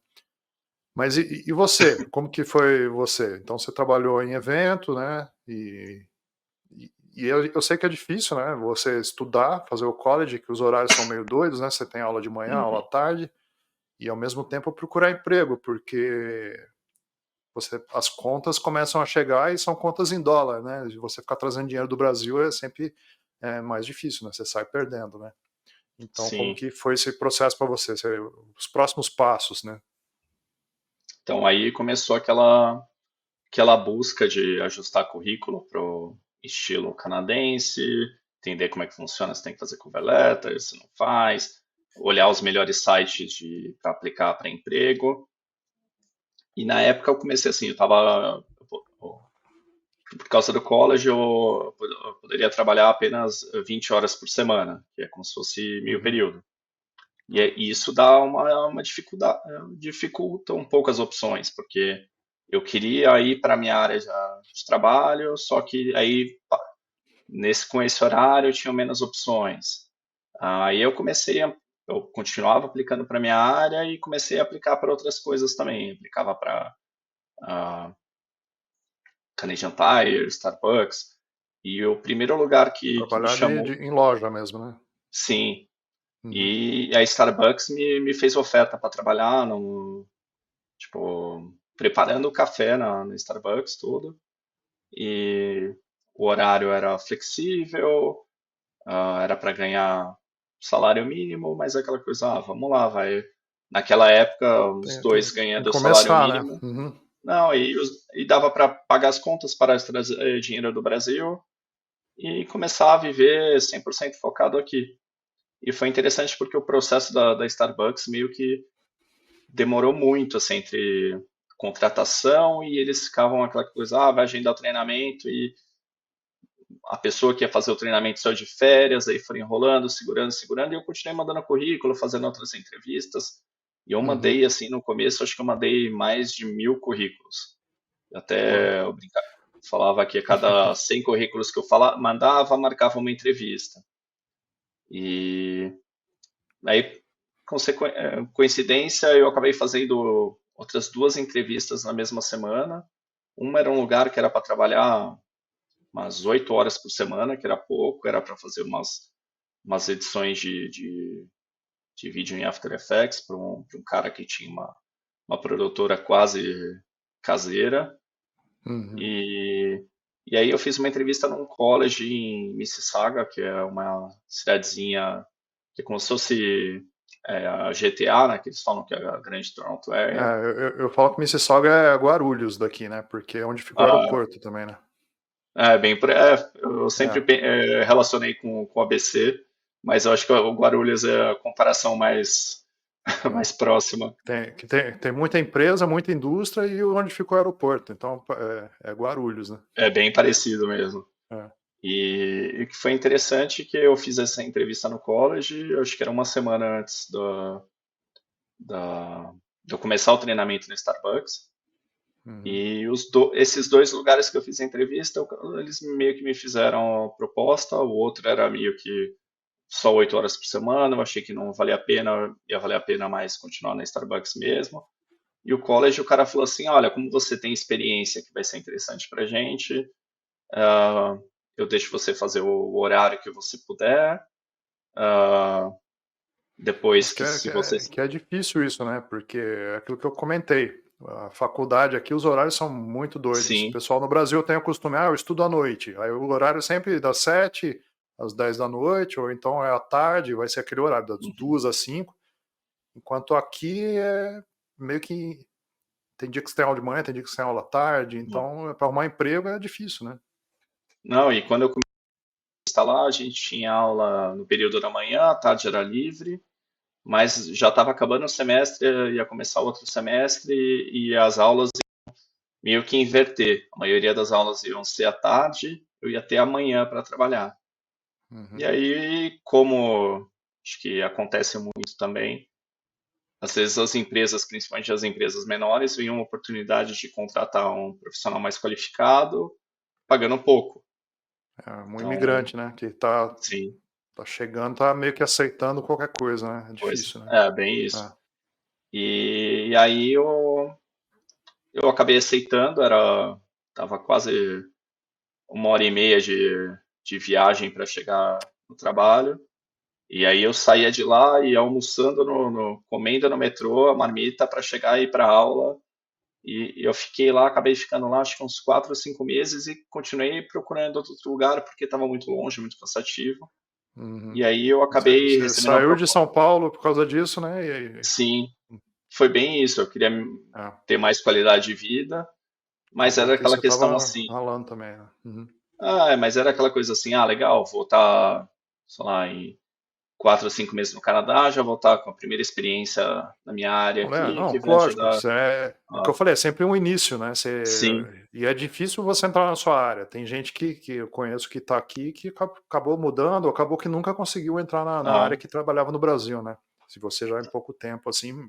Mas e você? Como que foi você? Então você trabalhou em evento, né? E eu sei que é difícil, né? Você estudar, fazer o college, que os horários são meio doidos, né? Você tem aula de manhã, aula à Uhum. tarde, e ao mesmo tempo procurar emprego, porque as contas começam a chegar e são contas em dólar, né? E você ficar trazendo dinheiro do Brasil é sempre mais difícil, né? Você sai perdendo, né? Então, como Sim. que foi esse processo para você? Os próximos passos, né? Então aí começou aquela busca de ajustar currículo para o estilo canadense, entender como é que funciona, se tem que fazer cover letter, se não faz, olhar os melhores sites para aplicar para emprego. E na época eu comecei assim, por causa do college, eu poderia trabalhar apenas 20 horas por semana, que é como se fosse meio Uhum. período. E isso dá uma dificuldade, dificulta um pouco as opções, porque eu queria ir para a minha área de trabalho, só que aí com esse horário eu tinha menos opções. Aí eu continuava aplicando para minha área e comecei a aplicar para outras coisas também. Aplicava para Canadian Tire, Starbucks. E o primeiro lugar que me Trabalhar chamou, em loja mesmo, né? sim. Uhum. E a Starbucks me fez oferta para trabalhar no, tipo, preparando o café na Starbucks, tudo. E o horário era flexível, era para ganhar salário mínimo, mas é aquela coisa, vamos lá, vai. Naquela época, os dois Tem que ganhando salário começar, né? mínimo. Uhum. Não, e dava para pagar as contas, para trazer dinheiro do Brasil e começar a viver 100% focado aqui. E foi interessante porque o processo da Starbucks meio que demorou muito, assim, entre contratação e eles ficavam aquela coisa, vai agendar o treinamento e a pessoa que ia fazer o treinamento saiu de férias, aí foram enrolando, segurando, segurando, e eu continuei mandando currículo, fazendo outras entrevistas. E eu Uhum. mandei, assim, no começo, acho que eu mandei mais de 1000 currículos. Pô. Até eu brincava, falava que a cada 100 currículos que eu mandava, marcava uma entrevista. E aí, coincidência, eu acabei fazendo outras duas entrevistas na mesma semana. Uma era um lugar que era para trabalhar umas 8 horas por semana, que era pouco, era para fazer umas edições de vídeo em After Effects para um cara que tinha uma produtora quase caseira. Uhum. E, e aí eu fiz uma entrevista num college em Mississauga, que é uma cidadezinha que é como se fosse a GTA, né, que eles falam que é a Grande Toronto Area. Eu falo que Mississauga é Guarulhos daqui, né? Porque é onde fica o Ah, aeroporto também, né? eu sempre É. relacionei com o ABC, mas eu acho que o Guarulhos é a comparação mais, É. mais próxima. Tem muita empresa, muita indústria e onde fica o aeroporto. Então é Guarulhos, né? É bem parecido mesmo. É. E o que foi interessante que eu fiz essa entrevista no college, eu acho que era uma semana antes da, de eu começar o treinamento no Starbucks. Uhum. E esses dois lugares que eu fiz a entrevista, eles meio que me fizeram a proposta, o outro era meio que só 8 horas por semana, eu achei que não valia a pena, ia valer a pena mais continuar na Starbucks mesmo. E o college, o cara falou assim, olha, como você tem experiência que vai ser interessante pra gente, ah, eu deixo você fazer o horário que você puder, ah, depois Mas que se você... que é difícil isso, né? Porque é aquilo que eu comentei. A faculdade aqui, os horários são muito doidos. O Sim, pessoal no Brasil tem o costume, eu estudo à noite. Aí o horário é sempre das 7 às 10 da noite, ou então é à tarde, vai ser aquele horário das uhum. 2 às 5. Enquanto aqui é meio que tem dia que você tem aula de manhã, tem dia que você tem aula à tarde, então para arrumar emprego é difícil, né? Não, e quando eu comecei a estar lá, a gente tinha aula no período da manhã, à tarde era livre, mas já estava acabando o semestre, ia começar outro semestre e as aulas meio que inverter. A maioria das aulas iam ser à tarde, eu ia ter amanhã para trabalhar. E Uhum. aí, como acho que acontece muito também, às vezes as empresas, principalmente as empresas menores, veem uma oportunidade de contratar um profissional mais qualificado, pagando pouco. É um Então, imigrante, né? Que tá chegando, tá meio que aceitando qualquer coisa, né? É coisa. difícil, né? É, bem isso. É. E aí eu acabei aceitando, tava quase 1 hora e meia de viagem para chegar no trabalho. E aí eu saía de lá e ia almoçando, comendo no metrô, a marmita para chegar e ir para aula. E eu fiquei lá, acabei ficando lá acho que uns 4 ou 5 meses e continuei procurando outro lugar porque estava muito longe, muito cansativo. Uhum. E aí eu acabei Você recebendo a saiu de proposta. São Paulo por causa disso, né? Sim, foi bem isso. Eu queria É. ter mais qualidade de vida, mas Fora era que aquela você questão tava assim. ralando também, né? Uhum. Mas era aquela coisa assim, legal, vou estar, sei lá, em 4 ou 5 meses no Canadá, já vou estar com a primeira experiência na minha área aqui, Não, que vai lógico, ajudar. isso é o que Ah, eu falei, é sempre um início, né? sim, E é difícil você entrar na sua área. Tem gente que eu conheço que está aqui que acabou mudando, acabou que nunca conseguiu entrar na área ah, que trabalhava no Brasil, né? Se você já em pouco tempo, assim,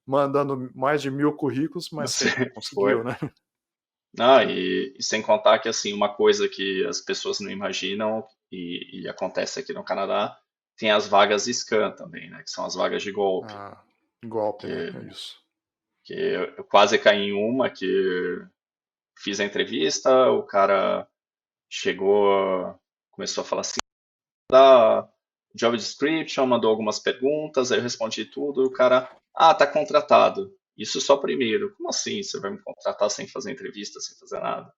mandando mais de 1000 currículos, mas você você foi. conseguiu, né? Não, e sem contar que assim, uma coisa que as pessoas não imaginam e acontece aqui no Canadá, tem as vagas scan também, né? Que são as vagas de golpe. Ah, golpe, né? Que, É isso. que eu quase caí em uma que fiz a entrevista, o cara chegou, começou a falar assim, da job description, mandou algumas perguntas, aí eu respondi tudo, e o cara, tá contratado. Isso só primeiro. Como assim? Você vai me contratar sem fazer entrevista, sem fazer nada?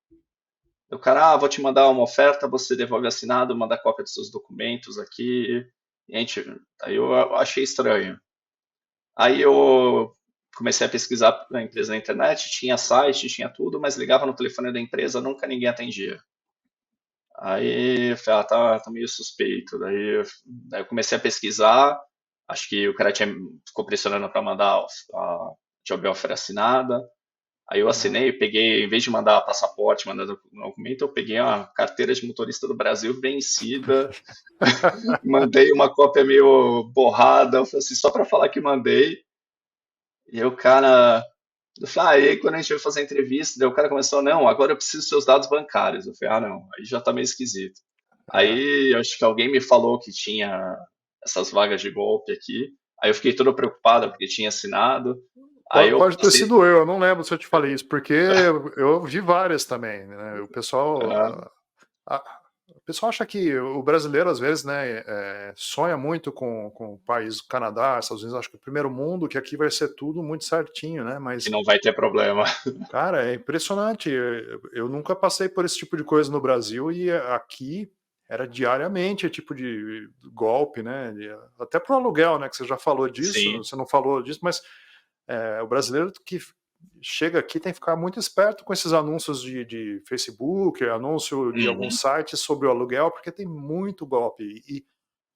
O cara, vou te mandar uma oferta, você devolve assinado, manda cópia dos seus documentos aqui. Gente, aí eu achei estranho. Aí eu comecei a pesquisar a empresa na internet, tinha site, tinha tudo, mas ligava no telefone da empresa, nunca ninguém atendia. Aí eu falei, tá meio suspeito. Daí eu comecei a pesquisar, acho que o cara ficou pressionando para mandar a job offer assinada. Aí eu Ah, assinei, peguei, em vez de mandar passaporte, mandar documento, eu peguei uma carteira de motorista do Brasil vencida, mandei uma cópia meio borrada, eu falei assim, só para falar que mandei. E aí o cara, eu falei, e aí quando a gente veio fazer a entrevista, daí o cara começou, não, agora eu preciso dos seus dados bancários. Eu falei, não, aí já tá meio esquisito. é. Aí acho que alguém me falou que tinha essas vagas de golpe aqui. Aí eu fiquei todo preocupado porque tinha assinado. Aí eu Pode ter passei. sido eu não lembro se eu te falei isso, porque eu vi várias também, né? O pessoal, ah, o pessoal acha que o brasileiro, às vezes, né, sonha muito com o país, Canadá, Estados Unidos, acho que o primeiro mundo, que aqui vai ser tudo muito certinho, né? que Mas, não vai ter problema. cara, é impressionante. Eu nunca passei por esse tipo de coisa no Brasil e aqui era diariamente tipo de golpe, né? Até pro aluguel, né? Que você já falou disso, Sim. você não falou disso, mas o brasileiro que chega aqui tem que ficar muito esperto com esses anúncios de Facebook, anúncio de alguns Uhum. sites sobre o aluguel, porque tem muito golpe e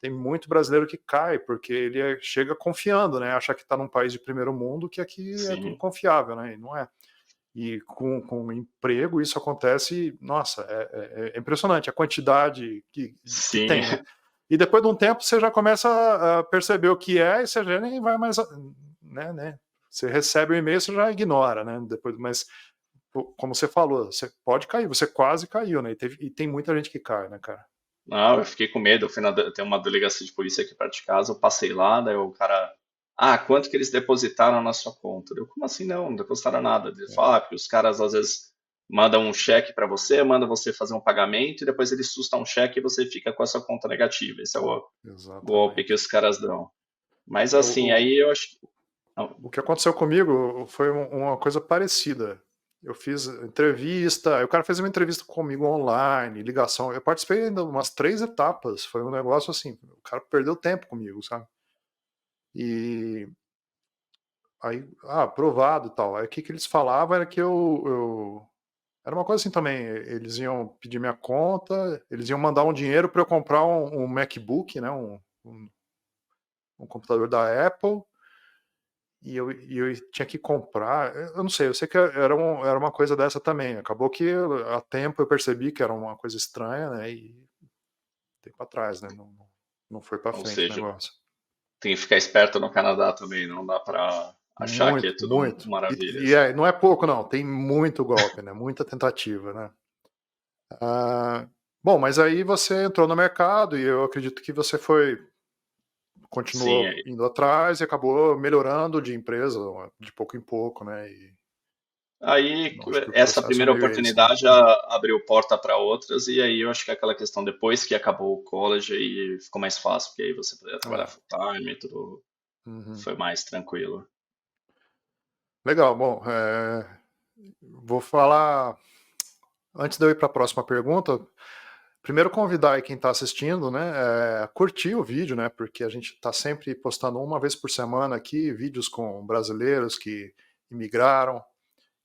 tem muito brasileiro que cai, porque ele chega confiando, né? Acha que está num país de primeiro mundo, que aqui é tudo Sim. confiável, né? E não é. E com emprego isso acontece, nossa, é impressionante a quantidade que Sim, tem, né? E depois de um tempo você já começa a perceber o que é e você já nem vai mais, né? Você recebe o e-mail, você já ignora, né? Depois, mas como você falou, você pode cair, você quase caiu, né? E tem muita gente que cai, né, cara? não, eu fiquei com medo. Eu fui tem uma delegacia de polícia aqui perto de casa, eu passei lá, daí o cara, quanto que eles depositaram na sua conta? Eu, como assim não? Não depositaram nada. Ele É, falou, porque os caras às vezes mandam um cheque para você, manda você fazer um pagamento e depois eles sustam um cheque e você fica com a sua conta negativa. Esse é o golpe que exatamente. os caras dão. Mas É, assim, aí eu acho que. Não, o que aconteceu comigo foi uma coisa parecida. Eu fiz entrevista, aí o cara fez uma entrevista comigo online, ligação. Eu participei ainda de umas 3 etapas. Foi um negócio assim, o cara perdeu tempo comigo, sabe? E aí, aprovado e tal. Aí o que, que eles falavam era que era uma coisa assim também. Eles iam pedir minha conta, eles iam mandar um dinheiro para eu comprar um MacBook, né? Um computador da Apple. E eu tinha que comprar, eu não sei, eu sei que era uma coisa dessa também. Acabou que a tempo eu percebi que era uma coisa estranha, né? E tempo atrás, né? Não foi para ou frente o seja, negócio. tem que ficar esperto no Canadá também, não dá pra achar que é Muito, tudo muito. maravilha, E assim. não é pouco, não. Tem muito golpe, né? Muita tentativa, né? Ah, bom, mas aí você entrou no mercado e eu acredito que você Sim, continuou indo atrás e acabou melhorando de empresa de pouco em pouco, né? E aí acho que o essa processo é primeira meio esse, né? oportunidade já abriu porta para outras, e aí eu acho que aquela questão depois que acabou o college aí ficou mais fácil, porque aí você poderia trabalhar É. full time e tudo Uhum. foi mais tranquilo. Legal, bom, vou falar, antes de eu ir para a próxima pergunta, primeiro convidar aí quem está assistindo, né, curtir o vídeo, né, porque a gente está sempre postando uma vez por semana aqui vídeos com brasileiros que imigraram,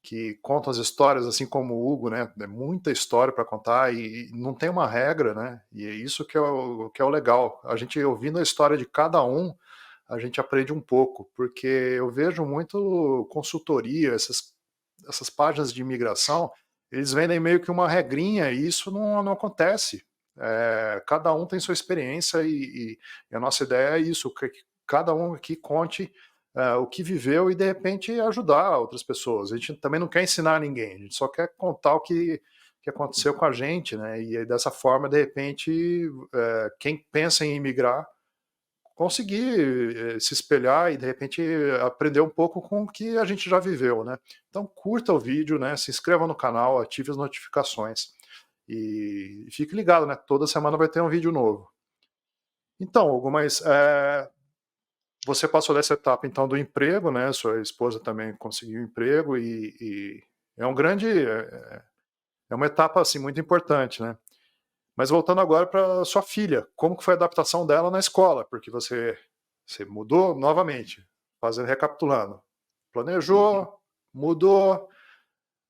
que contam as histórias, assim como o Hugo, né, é muita história para contar e não tem uma regra, né, e é isso que é o legal, a gente ouvindo a história de cada um, a gente aprende um pouco, porque eu vejo muito consultoria, essas páginas de imigração, eles vendem meio que uma regrinha e isso não acontece. Cada um tem sua experiência e a nossa ideia é isso, que cada um aqui conte o que viveu e de repente ajudar outras pessoas. A gente também não quer ensinar ninguém, a gente só quer contar o que aconteceu com a gente, né? E dessa forma, de repente, quem pensa em imigrar conseguir se espelhar e de repente aprender um pouco com o que a gente já viveu, né? Então curta o vídeo, né? Se inscreva no canal, ative as notificações e fique ligado, né? Toda semana vai ter um vídeo novo. Então, Hugo, mas você passou dessa etapa então do emprego, né? Sua esposa também conseguiu um emprego e é um grande, é uma etapa assim muito importante, né? Mas voltando agora para sua filha, como que foi a adaptação dela na escola? Porque você mudou novamente, fazendo recapitulando. Uhum. Planejou, mudou,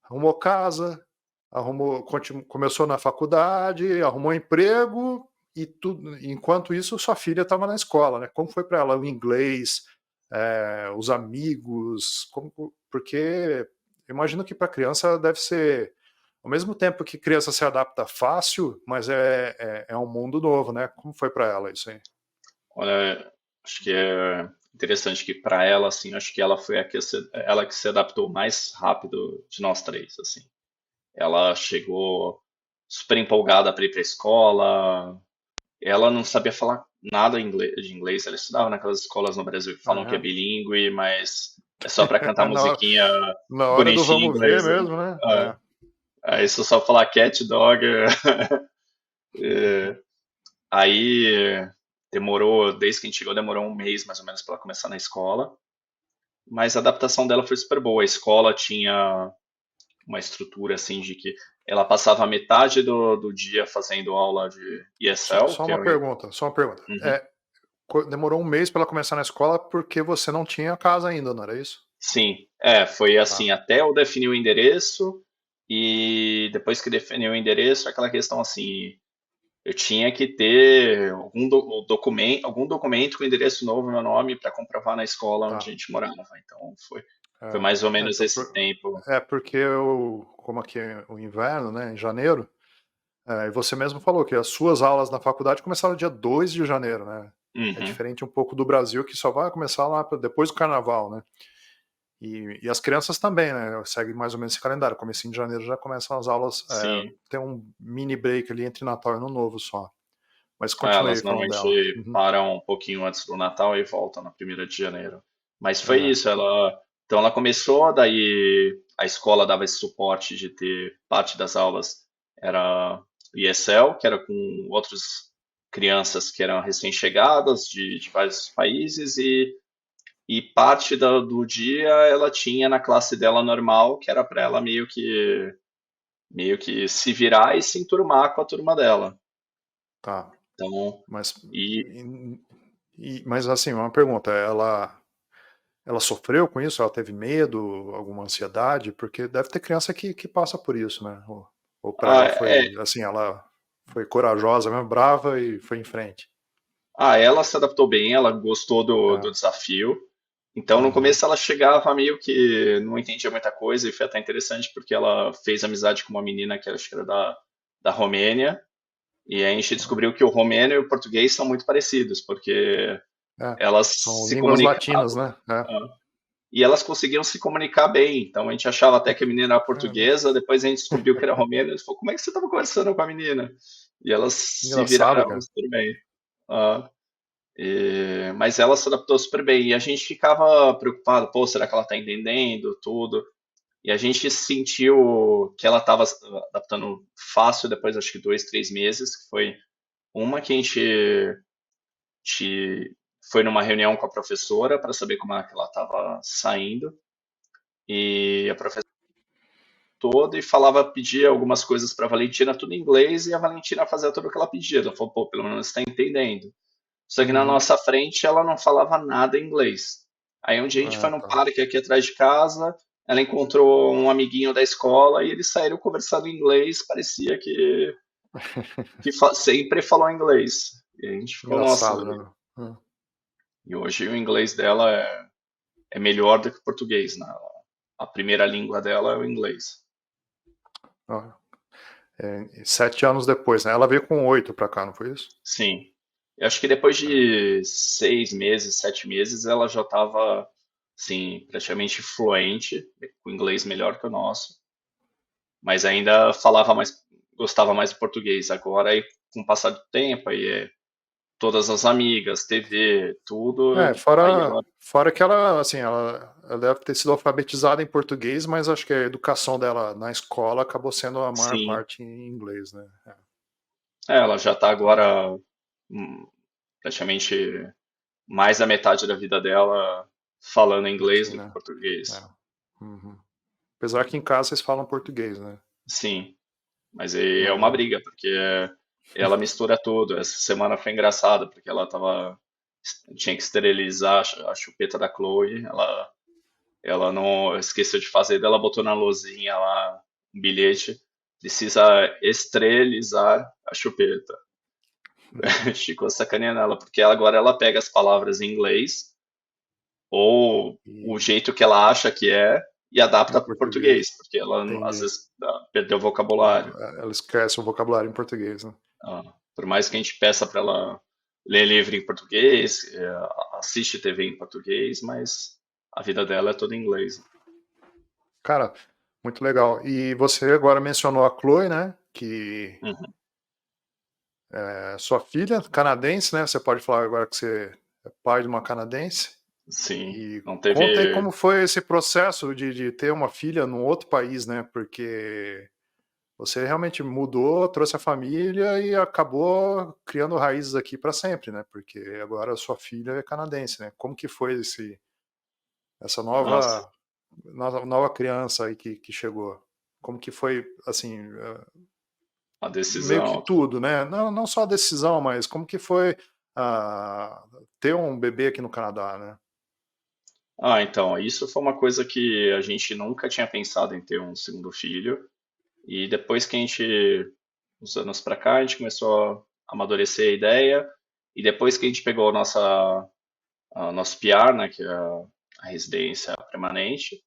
arrumou casa, começou na faculdade, arrumou emprego e tudo. Enquanto isso, sua filha estava na escola, né? Como foi para ela o inglês, os amigos? Porque imagino que para criança deve ser ao mesmo tempo que criança se adapta fácil, mas é um mundo novo, né? Como foi para ela isso aí? Olha, acho que é interessante que para ela, assim, acho que ela foi ela que se adaptou mais rápido de nós três, assim. Ela chegou super empolgada para ir para a escola. Ela não sabia falar nada de inglês. Ela estudava naquelas escolas no Brasil que falam que é É. bilíngue, mas é só para cantar na, hora, musiquinha na hora do bonitinha em vamos ver inglês, né? mesmo, né? É. Aí se eu só falar cat, dog. é, Aí demorou, desde que a gente chegou, demorou um mês mais ou menos para ela começar na escola. Mas a adaptação dela foi super boa. A escola tinha uma estrutura assim de que ela passava metade do dia fazendo aula de Só, ESL, só que é uma o. pergunta, só uma pergunta. Uhum. Demorou um mês para ela começar na escola porque você não tinha casa ainda, não era isso? Sim, foi Tá. assim, até eu definir o endereço, e depois que definiu o endereço, aquela questão assim, eu tinha que ter algum documento com endereço novo, meu nome, para comprovar na escola onde a Tá. gente morava. Então foi. Foi mais ou menos Então, esse tempo. porque como aqui é o inverno, né, em janeiro, e você mesmo falou que as suas aulas na faculdade começaram dia 2 de janeiro, né? É Uhum, diferente um pouco do Brasil, que só vai começar lá depois do carnaval, né? E as crianças também, né? Seguem mais ou menos esse calendário. Comecinho de janeiro já começam as aulas. sim. Tem um mini break ali entre Natal e Ano Novo só. Mas continuei Elas falando normalmente dela. Uhum. param um pouquinho antes do Natal e voltam na 1ª de janeiro. Mas foi É, isso, então ela começou, daí a escola dava esse suporte de ter parte das aulas era ESL, que era com outras crianças que eram recém-chegadas de vários países, e parte do dia ela tinha na classe dela normal, que era para ela meio que se virar e se enturmar com a turma dela. tá. Então, Mas, e mas assim, uma pergunta. Ela sofreu com isso? Ela teve medo, alguma ansiedade? Porque deve ter criança que passa por isso, né? Ou para ela é, foi assim, ela foi corajosa, mesmo brava e foi em frente. ela se adaptou bem, ela gostou do É. desafio. Então, no Uhum. começo, ela chegava meio que não entendia muita coisa, e foi até interessante porque ela fez amizade com uma menina que acho que era da Romênia, e aí a gente descobriu que o romeno e o português são muito parecidos, porque É. elas São se línguas comunicavam, latinas, né? É. ah, e elas conseguiam se comunicar bem. Então, a gente achava até que a menina era Caramba. portuguesa, depois a gente descobriu que era romena, e eles falou, como é que você estava conversando com a menina? E elas se Engraçado, viraram cara. super bem. Ah, mas ela se adaptou super bem. E a gente ficava preocupado, pô, será que ela tá entendendo tudo? E a gente sentiu que ela estava adaptando fácil depois, acho que 2, 3 meses, que foi uma que a gente foi numa reunião com a professora para saber como é que ela estava saindo. E a professora toda e falava, pedia algumas coisas para a Valentina, tudo em inglês, e a Valentina fazia tudo o que ela pedia. Ela falou, pô, pelo menos você está entendendo. Só que na Uhum. nossa frente ela não falava nada em inglês. Aí um dia a gente foi Ah, num tá. parque aqui atrás de casa, ela encontrou um amiguinho da escola e eles saíram conversando em inglês, parecia que sempre falou inglês. E a gente ficou, nossa, Engraçado, né? Hum. e hoje o inglês dela é melhor do que o português, né? A primeira língua dela é o inglês. Ó, 7 anos depois, né? Ela veio com 8 pra cá, não foi isso? Sim. Eu acho que depois É. de 6 meses, 7 meses, ela já estava, assim, praticamente fluente, com inglês melhor que o nosso, mas ainda falava mais, gostava mais do português. Agora, aí, com o passar do tempo, aí todas as amigas, TV, tudo, aí ela, Fora que ela, assim, ela deve ter sido alfabetizada em português, mas acho que a educação dela na escola acabou sendo a maior sim, parte em inglês, né? ela já está Então, agora praticamente mais da metade da vida dela falando inglês aqui, do que né? É. português. Uhum. Apesar que em casa vocês falam português, né? Sim. Mas é uma Legal. briga, porque ela mistura tudo. Essa semana foi engraçada, porque ela tinha que esterilizar a chupeta da Chloe. Ela não esqueceu de fazer, daí ela botou na lousinha lá um bilhete. Precisa esterilizar a chupeta. Ficou sacaneando ela, porque agora ela pega as palavras em inglês, ou o E jeito que ela acha que é, e em adapta para o português. português, porque ela às Entendi. vezes perdeu o vocabulário. Ela esquece o vocabulário em português, né? Ah, por mais que a gente peça para ela ler livro em português, assiste TV em português, mas a vida dela é toda em inglês. Cara, muito legal. E você agora mencionou a Chloe, né? Que Uhum, é sua filha, canadense, né? Você pode falar agora que você é pai de uma canadense. sim, E não conta aí teve. como foi esse processo de ter uma filha num outro país, né? Porque você realmente mudou, trouxe a família e acabou criando raízes aqui para sempre, né? Porque agora a sua filha é canadense, né? Como que foi essa Nossa, nova criança aí que chegou? Como que foi, assim, a meio que decisão. tudo, né? Não só a decisão, mas como que foi ah, ter um bebê aqui no Canadá, né? Então, isso foi uma coisa que a gente nunca tinha pensado em ter um segundo filho. E depois que uns anos pra cá, a gente começou a amadurecer a ideia. E depois que a gente pegou a nosso PR, né, que é a residência permanente,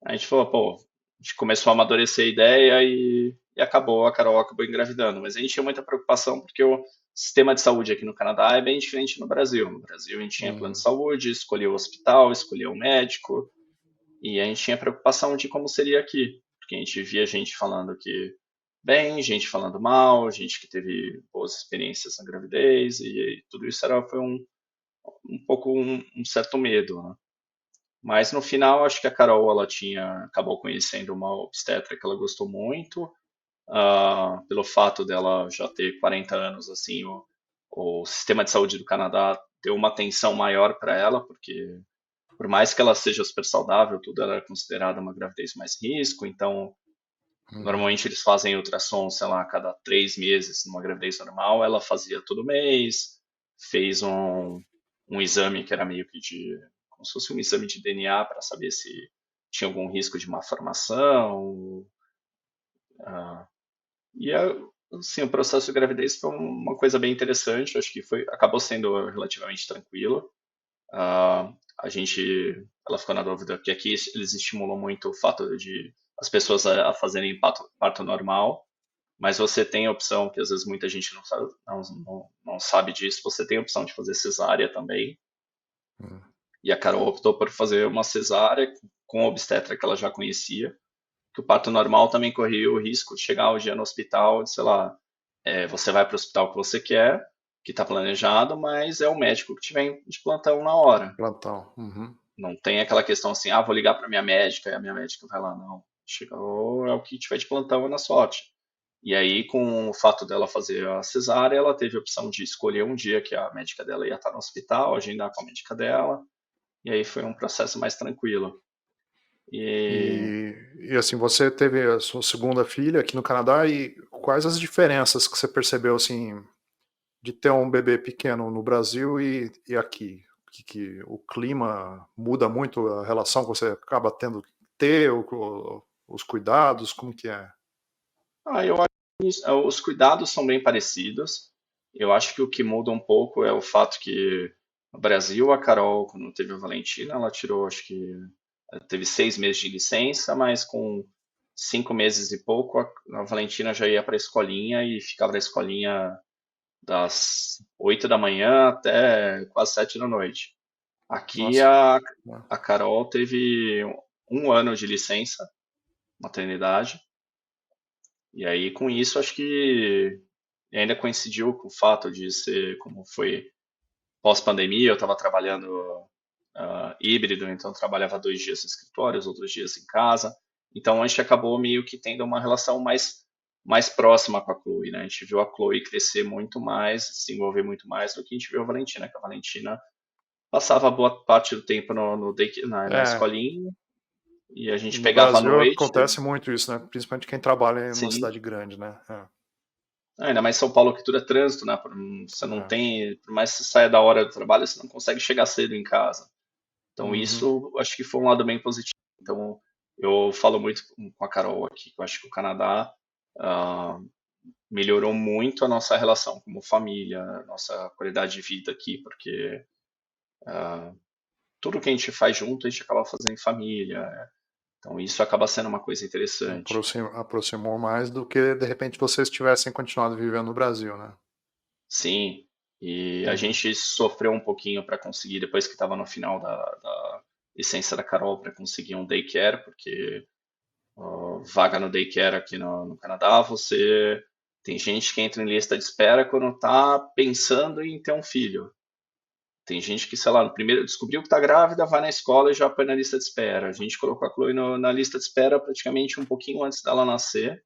A gente falou, pô, a gente começou a amadurecer a ideia e acabou, a Carol acabou engravidando. Mas a gente tinha muita preocupação porque o sistema de saúde aqui no Canadá é bem diferente no Brasil. No Brasil a gente tinha plano de Uhum. saúde, escolhia o hospital, escolhia o médico, e a gente tinha preocupação de como seria aqui. Porque a gente via gente falando que bem, gente falando mal, gente que teve boas experiências na gravidez, e tudo isso foi um pouco um certo medo, né? Mas no final, acho que a Carol ela acabou conhecendo uma obstetra que ela gostou muito, pelo fato dela já ter 40 anos, assim, o sistema de saúde do Canadá deu uma atenção maior para ela, porque por mais que ela seja super saudável, tudo ela é considerada uma gravidez mais risco, então Uhum. normalmente eles fazem ultrassom, sei lá, a cada 3 meses numa gravidez normal, ela fazia todo mês, fez um exame que era meio que como se fosse um exame de DNA para saber se tinha algum risco de malformação. ah, e assim, o processo de gravidez foi uma coisa bem interessante, acho que acabou sendo relativamente tranquilo. A gente, ela ficou na dúvida que aqui eles estimulam muito o fato de as pessoas a fazerem parto normal, mas você tem a opção, que às vezes muita gente não sabe disso, você tem a opção de fazer cesárea também. Uhum. E a Carol optou por fazer uma cesárea com a obstetra que ela já conhecia, que o parto normal também corria o risco de chegar o dia no hospital, de, sei lá, você vai para o hospital que você quer, que está planejado, mas é o médico que tiver de plantão na hora. Plantão. Uhum. Não tem aquela questão assim, vou ligar para minha médica e a minha médica vai lá, não. Chegou, é o que tiver de plantão é na sorte. E aí, com o fato dela fazer a cesárea, ela teve a opção de escolher um dia que a médica dela ia estar no hospital, agendar com a médica dela, e aí foi um processo mais tranquilo. E E assim, você teve a sua segunda filha aqui no Canadá e quais as diferenças que você percebeu, assim, de ter um bebê pequeno no Brasil e aqui? O clima muda muito a relação que você acaba tendo que ter, os cuidados, como que é? eu acho que os cuidados são bem parecidos. Eu acho que o que muda um pouco é o fato que no Brasil, a Carol, quando teve a Valentina, ela tirou, acho que teve 6 meses de licença, mas com 5 meses e pouco, a Valentina já ia para a escolinha e ficava na escolinha das 8 da manhã até quase 7 da noite. Aqui Nossa, né? a Carol teve um ano de licença, maternidade, e aí com isso acho que ainda coincidiu com o fato de ser como foi pós-pandemia, eu estava trabalhando híbrido, então eu trabalhava 2 dias no escritório, os outros dias em casa. Então a gente acabou meio que tendo uma relação mais próxima com a Chloe, né? A gente viu a Chloe crescer muito mais, se desenvolver muito mais do que a gente viu a Valentina, que a Valentina passava boa parte do tempo na É, escolinha e a gente no pegava à Brasil noite, acontece muito isso, né? Principalmente quem trabalha em uma sim. cidade grande, né? Ainda mais São Paulo que tudo é trânsito, né? Você não É. tem, por mais que você saia da hora do trabalho, você não consegue chegar cedo em casa. Então Uhum. isso acho que foi um lado bem positivo. Então eu falo muito com a Carol aqui, que eu acho que o Canadá ah, melhorou muito a nossa relação como família, a nossa qualidade de vida aqui, porque tudo que a gente faz junto a gente acaba fazendo em família. Então isso acaba sendo uma coisa interessante. Aproximou mais do que de repente vocês tivessem continuado vivendo no Brasil, né? Sim, e a Uhum. gente sofreu um pouquinho para conseguir, depois que estava no final da licença da Carol, para conseguir um daycare, porque vaga no daycare aqui no Canadá, você tem gente que entra em lista de espera quando tá pensando em ter um filho. Tem gente que, sei lá, no primeiro descobriu que tá grávida, vai na escola e já põe na lista de espera. A gente colocou a Chloe na lista de espera praticamente um pouquinho antes dela nascer,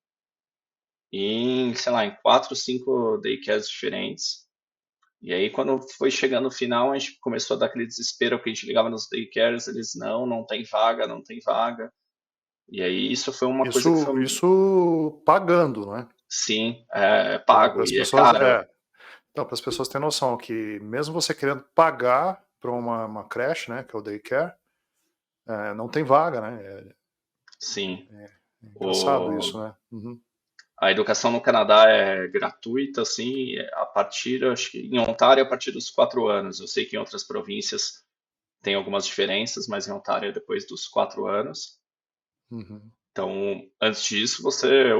em, sei lá, em 4, 5 daycares diferentes. E aí, quando foi chegando no final, a gente começou a dar aquele desespero, porque a gente ligava nos daycares, eles não tem vaga, não tem vaga. E aí, isso foi uma coisa que foi. Isso pagando, né? Sim, é Para pago as e é pessoas, caro. então, para as pessoas terem noção que mesmo você querendo pagar para uma creche, né, que é o daycare, não tem vaga, né? Sim. É engraçado O, isso, né? Uhum. a educação no Canadá é gratuita, assim, a partir, acho que em Ontário, a partir dos 4 anos. Eu sei que em outras províncias tem algumas diferenças, mas em Ontário é depois dos 4 anos. Uhum. Então, antes disso, você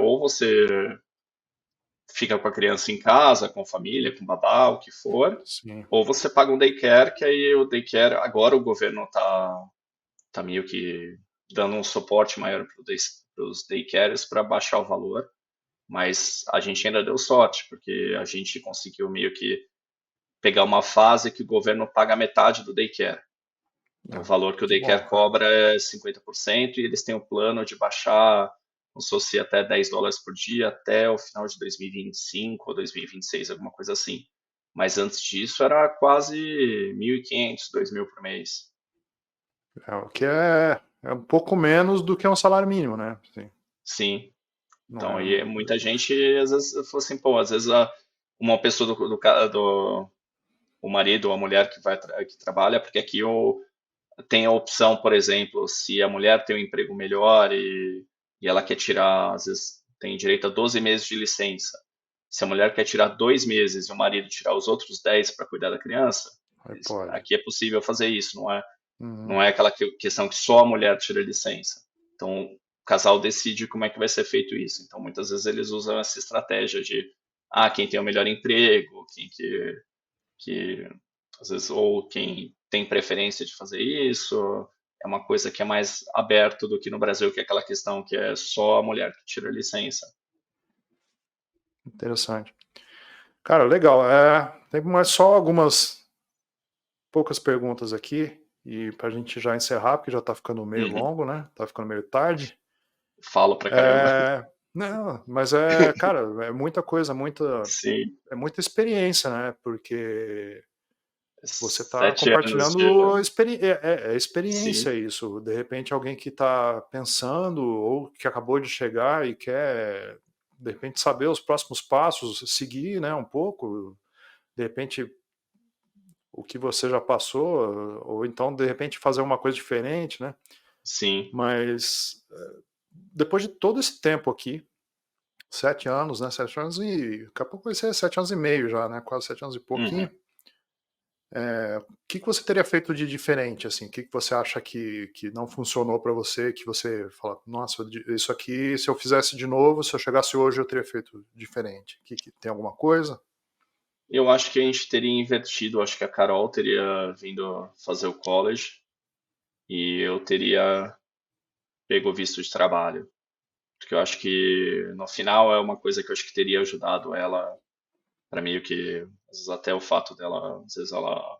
fica com a criança em casa, com a família, com o babá, o que for, Sim. ou você paga um daycare, que aí o daycare, agora o governo tá meio que dando um suporte maior para os daycares para baixar o valor, mas a gente ainda deu sorte, porque a gente conseguiu meio que pegar uma fase que o governo paga metade do daycare. Então, o Ah, valor que o que bom, daycare cara. cobra é 50% e eles têm o plano de baixar, como se fosse até US$ 10 por dia até o final de 2025 ou 2026, alguma coisa assim. Mas antes disso era quase 1.500, 2.000 por mês. O que é um pouco menos do que um salário mínimo, né? Sim. Sim. Não Então, é. e muita gente, às vezes, falou assim, pô, às vezes uma pessoa do o marido ou a mulher que trabalha, porque aqui tem a opção, por exemplo, se a mulher tem um emprego melhor e ela quer tirar, às vezes, tem direito a 12 meses de licença. Se a mulher quer tirar 2 meses e o marido tirar os outros 10 para cuidar da criança, Aí pode. aqui é possível fazer isso, Uhum. não é aquela questão que só a mulher tira licença. Então, o casal decide como é que vai ser feito isso. Então, muitas vezes eles usam essa estratégia de, quem tem o melhor emprego, que às vezes, ou quem tem preferência de fazer isso, é uma coisa que é mais aberto do que no Brasil, que é aquela questão que é só a mulher que tira a licença. Interessante. Cara, legal. Tem mais só algumas poucas perguntas aqui e para a gente já encerrar, porque já está ficando meio Uhum. longo, né? Tá ficando meio tarde. Falo pra caramba. Não, mas cara, é muita coisa, Sim, é muita experiência, né? Porque você está 7 anos compartilhando sim, experiência isso. De repente, alguém que está pensando ou que acabou de chegar e quer, de repente, saber os próximos passos, seguir, né, um pouco, de repente, o que você já passou, ou então, de repente, fazer uma coisa diferente, né? sim. Mas depois de todo esse tempo aqui, 7 anos, né? 7 anos e daqui a pouco vai ser 7 anos e meio já, né? Quase 7 anos e pouquinho. Uhum. O que você teria feito de diferente, assim? O que você acha que não funcionou para você, que você fala, nossa, isso aqui, se eu fizesse de novo, se eu chegasse hoje, eu teria feito diferente? Tem alguma coisa? Eu acho que a gente teria invertido, acho que a Carol teria vindo fazer o college e eu teria pego o visto de trabalho. Porque eu acho que no final é uma coisa que eu acho que teria ajudado ela para meio que, às vezes até o fato dela, às vezes ela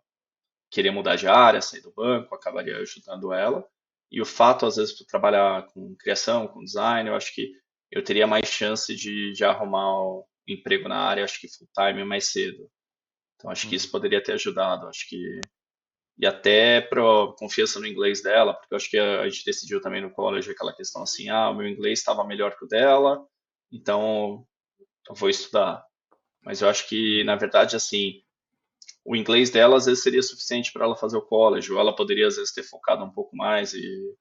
querer mudar de área, sair do banco, acabaria ajudando ela. E o fato, às vezes, de trabalhar com criação, com design, eu acho que eu teria mais chance de arrumar um emprego na área, acho que full time mais cedo. Então acho que Hum, isso poderia ter ajudado, acho que e até para confiança no inglês dela, porque eu acho que a gente decidiu também no college aquela questão assim, o meu inglês estava melhor que o dela, então eu vou estudar. Mas eu acho que, na uhum. verdade, assim, o inglês dela às vezes seria suficiente para ela fazer o college, ou ela poderia às vezes ter focado um pouco mais e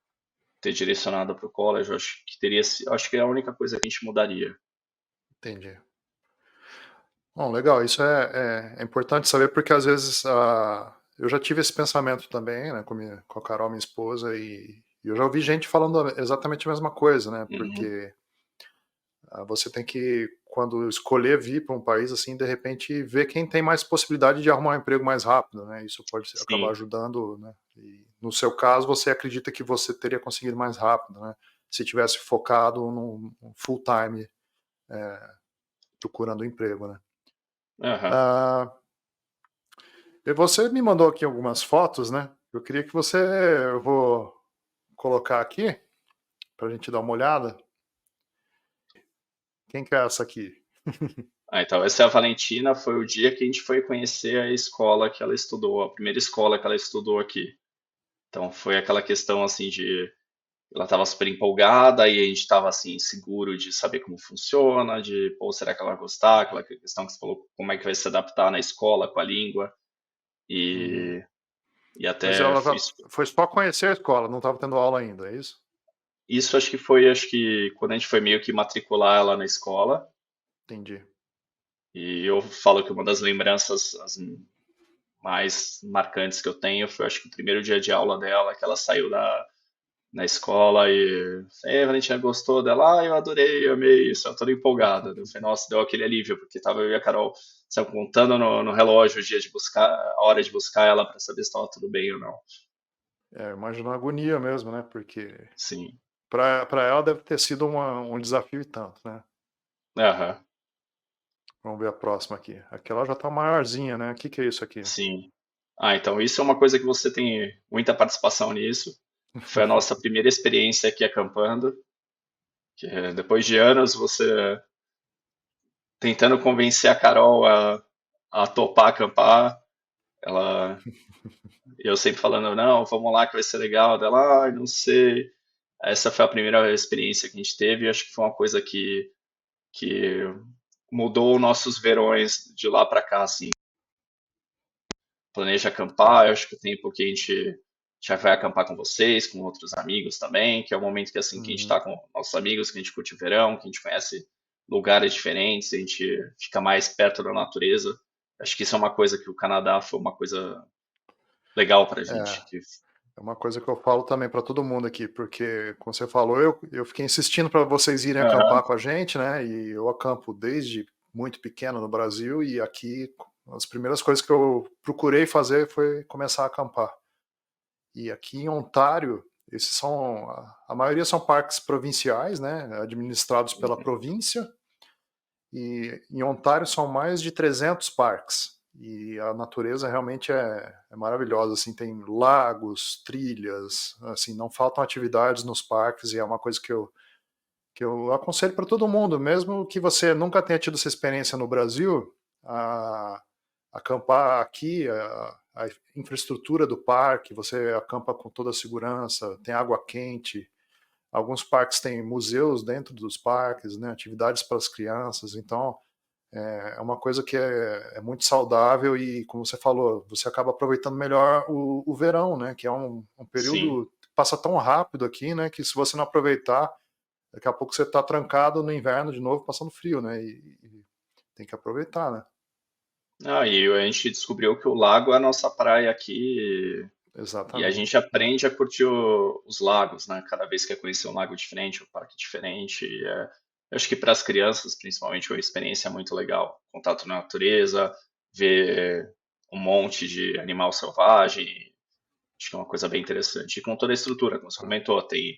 ter direcionado para o college. Eu acho que acho que é a única coisa que a gente mudaria. Entendi. Bom, legal, isso é importante saber porque às vezes eu já tive esse pensamento também, né, com a Carol, minha esposa, e eu já ouvi gente falando exatamente a mesma coisa, né, Uhum. porque você tem que, quando escolher vir para um país assim, de repente ver quem tem mais possibilidade de arrumar um emprego mais rápido, né? Isso pode acabar Sim, ajudando, né? E no seu caso, você acredita que você teria conseguido mais rápido, né? Se tivesse focado num full time procurando emprego, né? aham. Ah, e você me mandou aqui algumas fotos, né? Eu queria que eu vou colocar aqui para a gente dar uma olhada. Quem que é essa aqui? Então, essa é a Valentina, foi o dia que a gente foi conhecer a escola que ela estudou, a primeira escola que ela estudou aqui. Então, foi aquela questão assim de ela estava super empolgada e a gente estava assim seguro de saber como funciona, de, pô, será que ela vai gostar? Aquela questão que você falou, como é que vai se adaptar na escola com a língua Uhum. e, e Mas até ela fiz foi só conhecer a escola, não estava tendo aula ainda, é isso? isso. Acho que quando a gente foi meio que matricular ela na escola. Entendi. E eu falo que uma das lembranças as mais marcantes que eu tenho foi, acho que o primeiro dia de aula dela, que ela saiu na escola e, Valentina, gostou dela? Eu adorei, amei isso, eu tô empolgada. Eu falei, nossa, deu aquele alívio, porque tava eu e a Carol, sabe, contando no relógio o dia de buscar, a hora de buscar ela para saber se estava tudo bem ou não. Imagino a agonia mesmo, né? Porque Sim. para ela deve ter sido um desafio e tanto, né? Aham. Vamos ver a próxima aqui. Aquela já tá maiorzinha, né? O que que é isso aqui? Sim. Então isso é uma coisa que você tem muita participação nisso. Foi a nossa primeira experiência aqui acampando, que depois de anos você tentando convencer a Carol a topar acampar, ela, eu sempre falando, não, vamos lá que vai ser legal, dela, não sei. Essa foi a primeira experiência que a gente teve e acho que foi uma coisa que mudou nossos verões de lá para cá, assim. Planeja acampar, eu acho que o tempo que a gente já vai acampar com vocês, com outros amigos também, que é o momento que assim que a gente Uhum. está com nossos amigos, que a gente curte o verão, que a gente conhece lugares diferentes, a gente fica mais perto da natureza. Acho que isso é uma coisa que o Canadá foi uma coisa legal pra É, gente. Que, é uma coisa que eu falo também para todo mundo aqui, porque, como você falou, eu fiquei insistindo para vocês irem aham, acampar com a gente, né? E eu acampo desde muito pequeno no Brasil e aqui as primeiras coisas que eu procurei fazer foi começar a acampar. E aqui em Ontário, esses são a maioria são parques provinciais, né? Administrados pela província. E em Ontário são mais de 300 parques. E a natureza realmente é maravilhosa, assim, tem lagos, trilhas, assim, não faltam atividades nos parques e é uma coisa que eu aconselho para todo mundo, mesmo que você nunca tenha tido essa experiência no Brasil, a acampar aqui, a infraestrutura do parque, você acampa com toda a segurança, tem água quente, alguns parques têm museus dentro dos parques, né, atividades para as crianças, então é uma coisa que é muito saudável e, como você falou, você acaba aproveitando melhor o verão, né? Que é um sim. período que passa tão rápido aqui, né? Que se você não aproveitar, daqui a pouco você está trancado no inverno de novo, passando frio, né? E tem que aproveitar, né? E a gente descobriu que o lago é a nossa praia aqui e a gente Exatamente. aprende a curtir os lagos, né? Cada vez que é conhecer um lago diferente, um parque diferente. Eu acho que para as crianças, principalmente, é uma experiência muito legal. Contato na natureza, ver um monte de animal selvagem. Acho que é uma coisa bem interessante. E com toda a estrutura, como você comentou, tem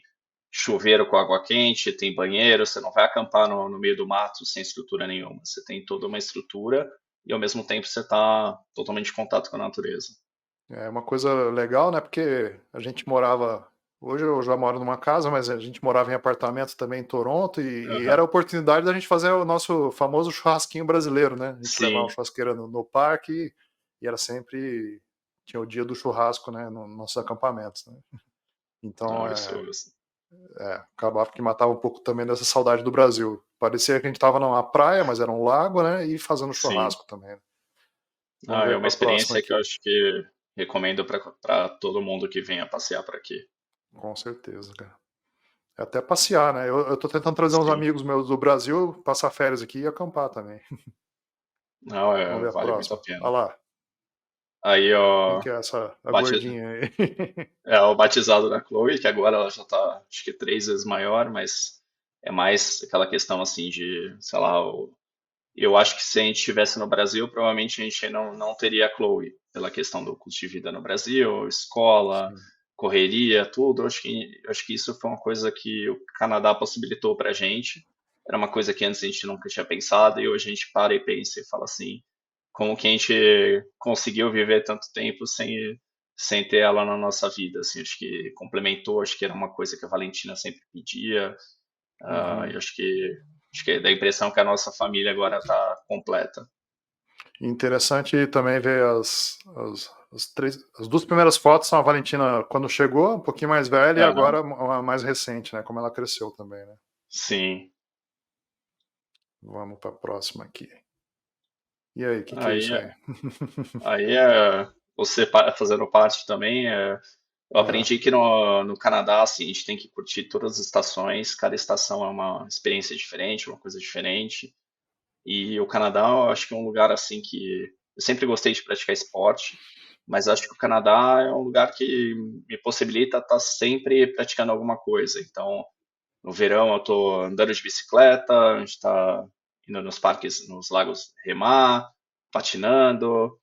chuveiro com água quente, tem banheiro, você não vai acampar no meio do mato sem estrutura nenhuma. Você tem toda uma estrutura e ao mesmo tempo você está totalmente em contato com a natureza. É uma coisa legal, né? Porque a gente morava. Hoje eu já moro numa casa, mas a gente morava em apartamento também em Toronto e era Aham. a oportunidade da gente fazer o nosso famoso churrasquinho brasileiro, né? A gente levava Sim, uma churrasqueira no parque e era sempre. Tinha o dia do churrasco, né? Nos nossos acampamentos, né? Então não, isso, acabava que matava um pouco também dessa saudade do Brasil. Parecia que a gente estava numa praia, mas era um lago, né? E fazendo sim. churrasco também, né? Vamos É ver uma a próxima experiência que eu aqui. acho que recomendo para todo mundo que venha passear por aqui. Com certeza, cara. É até passear, né? Eu tô tentando trazer uns Sim. amigos meus do Brasil, passar férias aqui e acampar também. Não, Vamos ver a vale muito a próxima. pena. Olha lá, Aí, quem ó, que é essa, a bate, gordinha aí? é o batizado da Chloe, que agora ela já tá, acho que 3 vezes maior, mas é mais aquela questão assim de, sei lá, eu acho que se a gente estivesse no Brasil, provavelmente a gente não teria a Chloe, pela questão do custo de vida no Brasil, escola, Sim. correria, tudo. Eu acho que isso foi uma coisa que o Canadá possibilitou pra gente. Era uma coisa que antes a gente nunca tinha pensado e hoje a gente para e pensa e fala assim, como que a gente conseguiu viver tanto tempo sem ter ela na nossa vida, assim, acho que complementou, acho que era uma coisa que a Valentina sempre pedia, eu Uhum. acho que dá a impressão que a nossa família agora está completa. Interessante também ver as duas primeiras fotos são a Valentina quando chegou, um pouquinho mais velha, e Aham, agora a mais recente, né? Como ela cresceu também, né? sim. Vamos para a próxima aqui. E aí, o que que é Aí, isso aí? aí você fazendo parte também, eu É, aprendi que no Canadá, assim, a gente tem que curtir todas as estações, cada estação é uma experiência diferente, uma coisa diferente. E o Canadá, eu acho que é um lugar assim que eu sempre gostei de praticar esporte. mas acho que o Canadá é um lugar que me possibilita estar sempre praticando alguma coisa. Então, no verão eu estou andando de bicicleta, a gente está indo nos parques, nos lagos remar, patinando.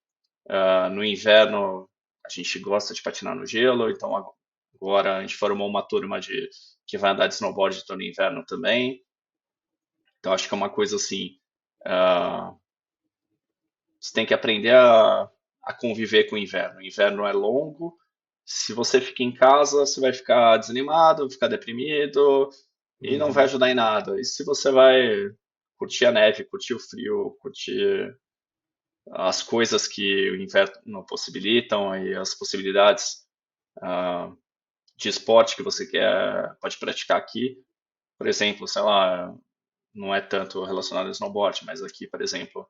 No inverno a gente gosta de patinar no gelo, então agora a gente formou uma turma que vai andar de snowboard no inverno também. Então acho que é uma coisa assim, uh, você tem que aprender a conviver com o inverno. O inverno é longo, se você fica em casa, você vai ficar desanimado, vai ficar deprimido e não vai Uhum. ajudar em nada. E se você vai curtir a neve, curtir o frio, curtir as coisas que o inverno possibilitam e as possibilidades uh, de esporte que você pode praticar aqui. Por exemplo, sei lá, não é tanto relacionado ao snowboard, mas aqui, por exemplo,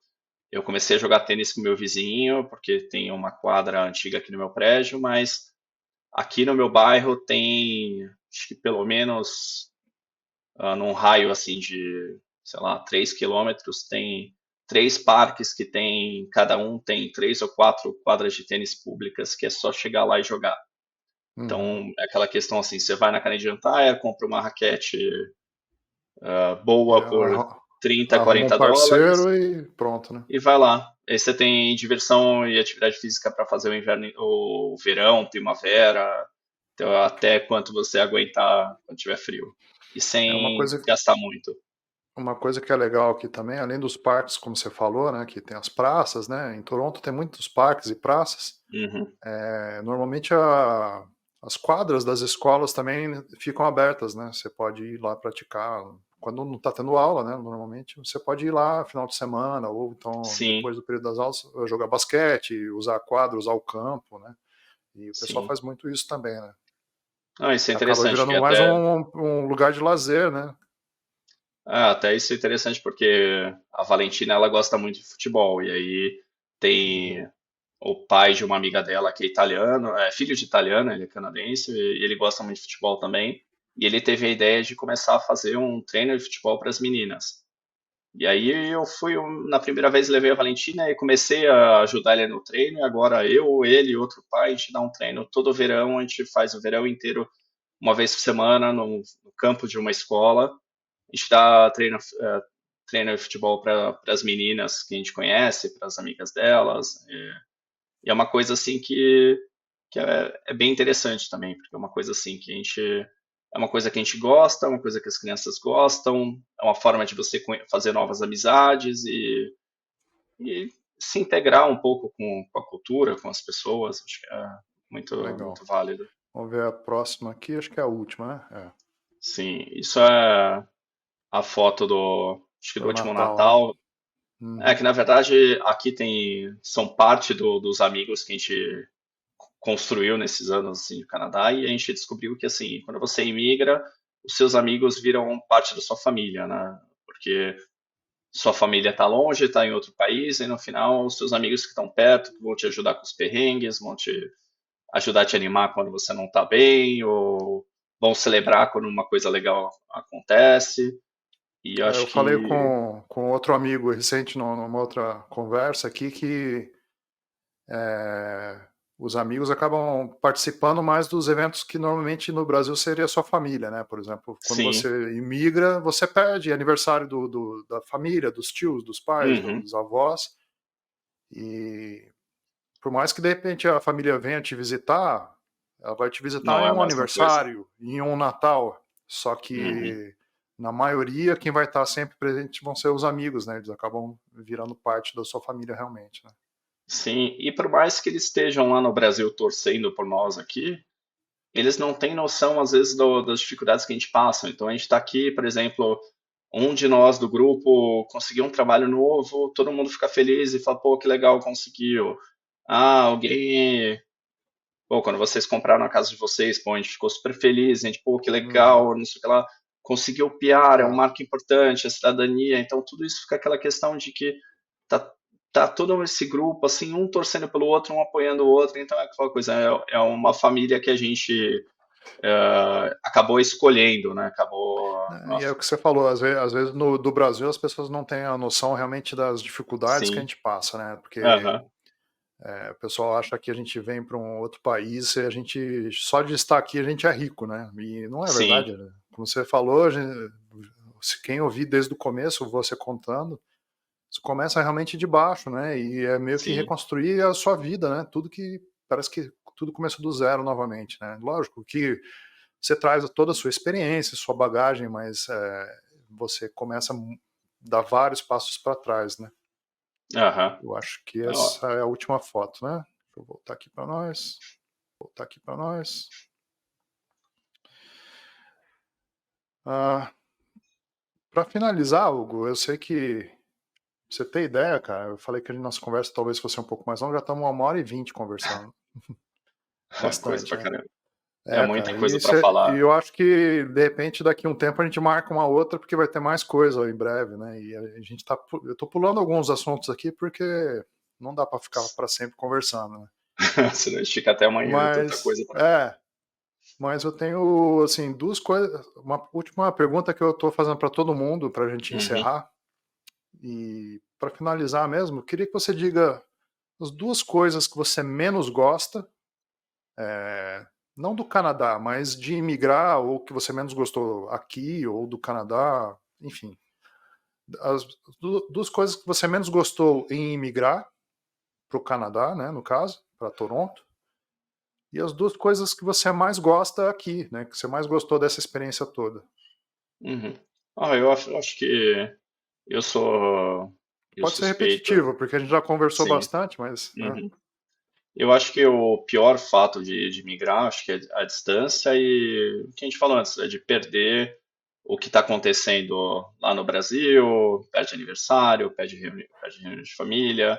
eu comecei a jogar tênis com meu vizinho, porque tem uma quadra antiga aqui no meu prédio, mas aqui no meu bairro tem, acho que pelo menos num raio assim de, sei lá, 3 quilômetros, tem 3 parques que tem, cada um tem 3 ou 4 quadras de tênis públicas, que é só chegar lá e jogar. Uhum. Então, é aquela questão assim, você vai na Canadian Tire, compra uma raquete E boa por 30, arruma um 40 dólares parceiro e pronto, né? e vai lá. Aí você tem diversão e atividade física para fazer o inverno, o verão, primavera, então, até quanto você aguentar quando tiver frio. E É sem gastar muito. uma coisa que é legal aqui também, além dos parques, como você falou, né, que tem as praças, né? Em Toronto tem muitos parques e praças. Uhum. Normalmente as quadras das escolas também ficam abertas, né? Você pode ir lá praticar. Quando não está tendo aula, né? Normalmente você pode ir lá final de semana ou então Sim, depois do período das aulas jogar basquete, usar a quadra, usar o campo, né? E o pessoal sim. faz muito isso também, né? Ah, isso é Acaba interessante, que virando mais até, um lugar de lazer, né? até isso é interessante porque a Valentina ela gosta muito de futebol e aí Uhum. tem o pai de uma amiga dela que é italiano, é filho de italiano, ele é canadense e ele gosta muito de futebol também. E ele teve a ideia de começar a fazer um treino de futebol para as meninas. E aí eu fui, na primeira vez levei a Valentina e comecei a ajudar ele no treino, e agora eu, ele e outro pai, a gente dá um treino todo verão, a gente faz o verão inteiro, uma vez por semana, no campo de uma escola. A gente dá treino de futebol para as meninas que a gente conhece, para as amigas delas. E é uma coisa assim que é bem interessante também, porque é uma coisa assim que a gente é uma coisa que a gente gosta, é uma coisa que as crianças gostam, é uma forma de você fazer novas amizades e se integrar um pouco com a cultura, com as pessoas, acho que é muito, Legal. muito válido. Vamos ver a próxima aqui, acho que é a última, né? Sim, isso é a foto acho que É do o último Natal, né? Natal. É Uhum. que na verdade aqui são parte dos amigos que a gente construiu nesses anos assim, no Canadá e a gente descobriu que assim, quando você imigra, os seus amigos viram parte da sua família, né? Porque sua família está longe, está em outro país e no final os seus amigos que estão perto que vão te ajudar com os perrengues, vão te ajudar a te animar quando você não está bem ou vão celebrar quando uma coisa legal acontece. E eu Eu acho falei que com outro amigo recente numa outra conversa aqui que os amigos acabam participando mais dos eventos que normalmente no Brasil seria sua família, né? Por exemplo, quando sim. você imigra, você pede aniversário da família, dos tios, dos pais, Uhum. dos avós, e por mais que de repente a família venha te visitar, ela vai te visitar Não em é a um mesma coisa. aniversário, em um Natal, só Uhum. que na maioria quem vai estar sempre presente vão ser os amigos, né? Eles acabam virando parte da sua família realmente, né? Sim, e por mais que eles estejam lá no Brasil torcendo por nós aqui, eles não têm noção, às vezes, das dificuldades que a gente passa. Então, a gente está aqui, por exemplo, um de nós do grupo conseguiu um trabalho novo, todo mundo fica feliz e fala, pô, que legal, conseguiu. Ah, alguém. Pô, quando vocês compraram a casa de vocês, pô, a gente ficou super feliz, a gente, pô, que Uhum. legal, não sei o que lá. Conseguiu o PR, é um Ah, marco importante, a cidadania. Então, tudo isso fica aquela questão de que tá, tá todo esse grupo, assim, um torcendo pelo outro, um apoiando o outro. Então, é aquela coisa, é uma família que a gente acabou escolhendo, né? Acabou. e é o que você falou, às vezes do Brasil as pessoas não têm a noção realmente das dificuldades que a Sim. gente passa, né? Porque Aham. O pessoal acha que a gente vem para um outro país e a gente, só de estar aqui, a gente é rico, né? E não é Sim, verdade, né? Como você falou, se quem ouvir desde o começo, você contando, você começa realmente de baixo, né? E é meio que sim. reconstruir a sua vida, né? Tudo que parece que tudo começa do zero novamente, né? Lógico que você traz toda a sua experiência, sua bagagem, mas você começa a dar vários passos para trás, né? Aham. Eu acho que Ó, essa é a última foto, né? Deixa eu voltar aqui para nós. Voltar aqui para nós. Ah, para finalizar, Hugo, eu sei que pra você tem ideia, cara. Eu falei que a nossa conversa talvez fosse um pouco mais longa, já estamos 1h20 conversando. coisa Bastante, pra né? caramba. É muita Cara, coisa pra e falar. eu acho que de repente daqui a um tempo a gente marca uma outra, porque vai ter mais coisa em breve, né? E a gente tá. Eu tô pulando alguns assuntos aqui porque não dá para ficar para sempre conversando, né? Senão a gente fica até amanhã, tanta Mas, coisa pra. mas eu tenho, assim, duas coisas. Uma última pergunta que eu tô fazendo para todo mundo, para a gente Uhum. encerrar. E para finalizar mesmo, eu queria que você diga as duas coisas que você menos gosta, não do Canadá, mas de imigrar, ou que você menos gostou aqui, ou do Canadá, enfim. As duas coisas que você menos gostou em imigrar para o Canadá, né, no caso, para Toronto, e as duas coisas que você mais gosta aqui, né, que você mais gostou dessa experiência toda. Uhum. Eu acho que eu sou eu Pode ser suspeito, repetitivo, porque a gente já conversou sim. bastante, mas. Uhum. Eu acho que o pior fato de migrar, acho que é a distância e o que a gente falou antes, é de perder o que está acontecendo lá no Brasil, perde aniversário, perde reunião de família,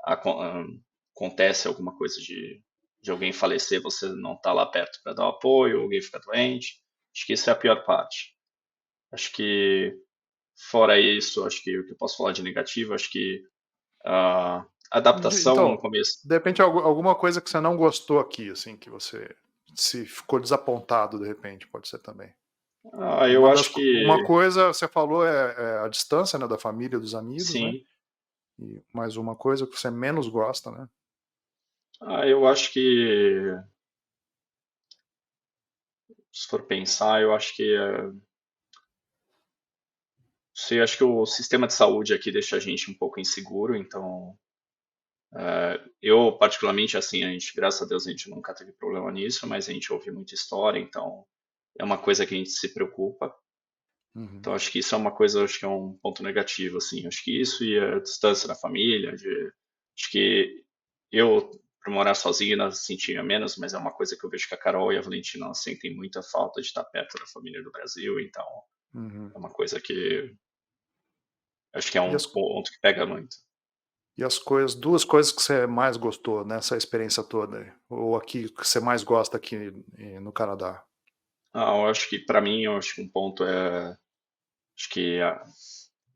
acontece alguma coisa de alguém falecer, você não está lá perto para dar o apoio, alguém fica doente. Acho que isso é a pior parte. Acho que, fora isso, acho que o que eu posso falar de negativo, acho que a adaptação no Então, começo. de repente, alguma coisa que você não gostou aqui, assim, que você se ficou desapontado, de repente, pode ser também. Eu acho Uma que coisa você falou é a distância, né, da família, dos amigos, né? sim. E mais uma coisa que você menos gosta, né? Eu acho que, se for pensar, eu acho que, sei, acho que o sistema de saúde aqui deixa a gente um pouco inseguro, então, eu particularmente, assim, a gente, graças a Deus, a gente nunca teve problema nisso, mas a gente ouve muita história, então é uma coisa que a gente se preocupa. Uhum. Então, acho que isso é uma coisa, acho que é um ponto negativo, assim. Acho que isso e a distância da família, acho que eu, por morar sozinho, ainda sentia menos, mas é uma coisa que eu vejo que a Carol e a Valentina elas sentem muita falta de estar perto da família do Brasil, então Uhum. é uma coisa que acho que é E um as, ponto que pega muito. e as coisas, duas coisas que você mais gostou nessa experiência toda, ou aqui que você mais gosta aqui no Canadá? Eu acho que para mim, eu acho que um ponto acho que a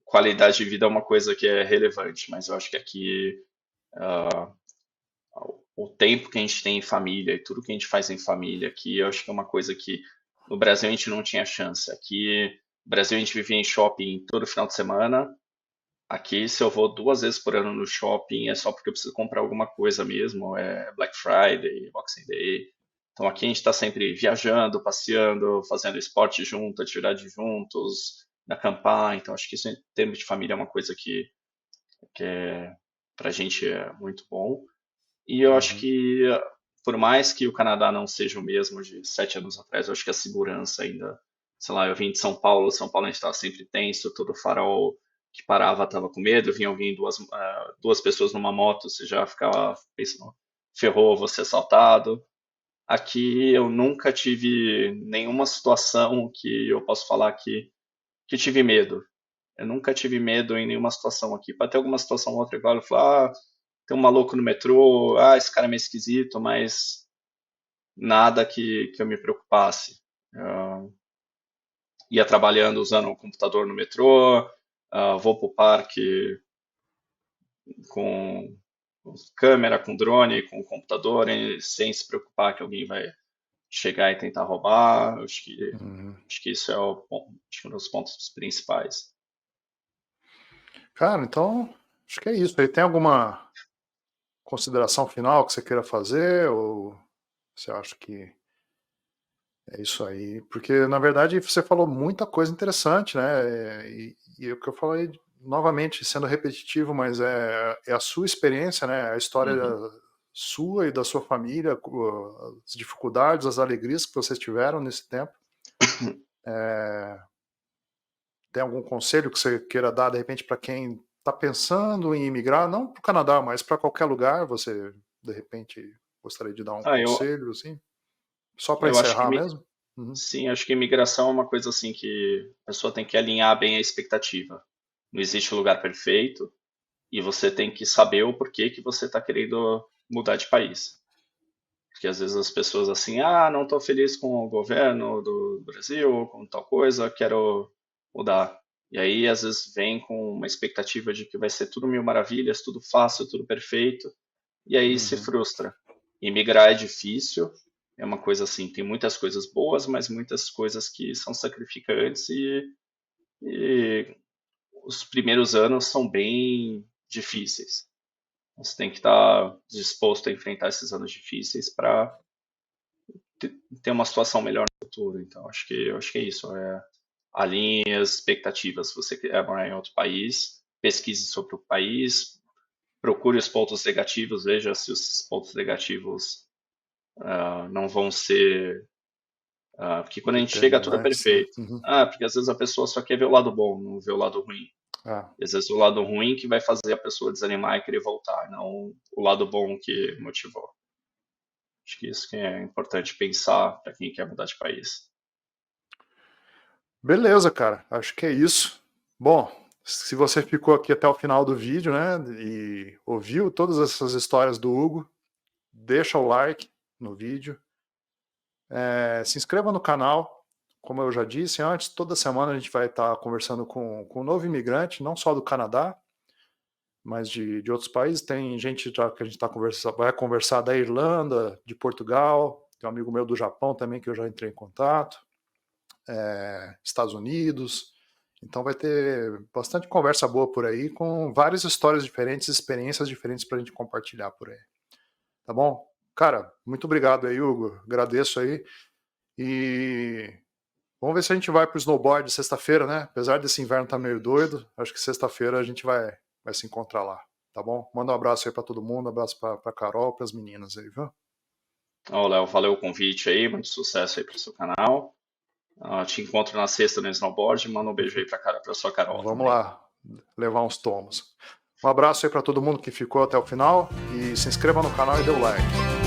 qualidade de vida é uma coisa que é relevante, mas eu acho que aqui o tempo que a gente tem em família e tudo que a gente faz em família aqui, eu acho que é uma coisa que no Brasil a gente não tinha chance. Aqui, no Brasil a gente vivia em shopping todo final de semana. Aqui, se eu vou 2 vezes por ano no shopping, é só porque eu preciso comprar alguma coisa mesmo. É Black Friday, Boxing Day. Então aqui a gente está sempre viajando, passeando, fazendo esporte junto, atividade juntos, acampar. Então acho que isso em termos de família é uma coisa que pra gente é muito bom. E eu acho Uhum. que, por mais que o Canadá não seja o mesmo de 7 anos atrás, eu acho que a segurança ainda, sei lá, eu vim de São Paulo a gente estava sempre tenso, todo farol que parava estava com medo, vinha alguém, duas pessoas numa moto, você já ficava pensando, ferrou, vou ser assaltado. Aqui eu nunca tive nenhuma situação que eu posso falar que eu tive medo. Eu nunca tive medo em nenhuma situação aqui. Pode ter alguma situação ou outra igual, eu falo, tem um maluco no metrô, esse cara é meio esquisito, mas nada que eu me preocupasse. Eu ia trabalhando usando o computador no metrô, vou pro parque com câmera, com drone, com computador, sem se preocupar que alguém vai chegar e tentar roubar. Uhum. Acho que isso é acho que um dos pontos principais. Cara, então, acho que é isso. Aí tem consideração final que você queira fazer, ou você acha que é isso aí? Porque, na verdade, você falou muita coisa interessante, né? E o que eu falei, novamente, sendo repetitivo, mas é a sua experiência, né? A história Uhum. sua e da sua família, as dificuldades, as alegrias que vocês tiveram nesse tempo. Tem algum conselho que você queira dar, de repente, para quem está pensando em imigrar, não para o Canadá, mas para qualquer lugar? Você, de repente, gostaria de dar um Ah, eu, conselho, assim? Só para eu acho que encerrar mesmo? Uhum. sim, acho que imigração é uma coisa assim que a pessoa tem que alinhar bem a expectativa. Não existe lugar perfeito e você tem que saber o porquê que você está querendo mudar de país. Porque às vezes as pessoas assim, não estou feliz com o governo do Brasil, com tal coisa, quero mudar. E aí às vezes vem com uma expectativa de que vai ser tudo mil maravilhas, tudo fácil, tudo perfeito, e aí se Uhum. frustra. Imigrar é difícil, é uma coisa assim, tem muitas coisas boas, mas muitas coisas que são sacrificantes e os primeiros anos são bem difíceis. Você tem que estar disposto a enfrentar esses anos difíceis para ter uma situação melhor no futuro. Então, acho que é isso. Alinhe as expectativas. Se você quer morar em outro país, pesquise sobre o país, procure os pontos negativos, veja se os pontos negativos não vão ser. Porque quando a gente chega, tudo é Determinantes, né? perfeito. Uhum. Porque às vezes a pessoa só quer ver o lado bom, não vê o lado ruim. Ah, E às vezes o lado ruim que vai fazer a pessoa desanimar e querer voltar, não o lado bom que motivou. Acho que isso que é importante pensar para quem quer mudar de país. beleza, cara. Acho que é isso. Bom, se você ficou aqui até o final do vídeo, né, e ouviu todas essas histórias do Hugo, deixa o like no vídeo. Se inscreva no canal. Como eu já disse antes, toda semana a gente vai estar conversando com um novo imigrante, não só do Canadá, mas de outros países. Tem gente já que a gente vai conversar da Irlanda, de Portugal, tem um amigo meu do Japão também que eu já entrei em contato, Estados Unidos. Então vai ter bastante conversa boa por aí, com várias histórias diferentes, experiências diferentes para a gente compartilhar por aí. Tá bom? Cara, muito obrigado aí, Hugo. Agradeço aí. E vamos ver se a gente vai pro snowboard sexta-feira, né? Apesar desse inverno estar meio doido, acho que sexta-feira a gente vai se encontrar lá, tá bom? Manda um abraço aí para todo mundo, um abraço para Carol, para as meninas aí, viu? Ô, Léo, valeu o convite aí, muito sucesso aí para o seu canal. Te encontro na sexta no snowboard, manda um beijo aí para sua Carol Vamos também. lá levar uns tomos. Um abraço aí para todo mundo que ficou até o final e se inscreva no canal e dê o like.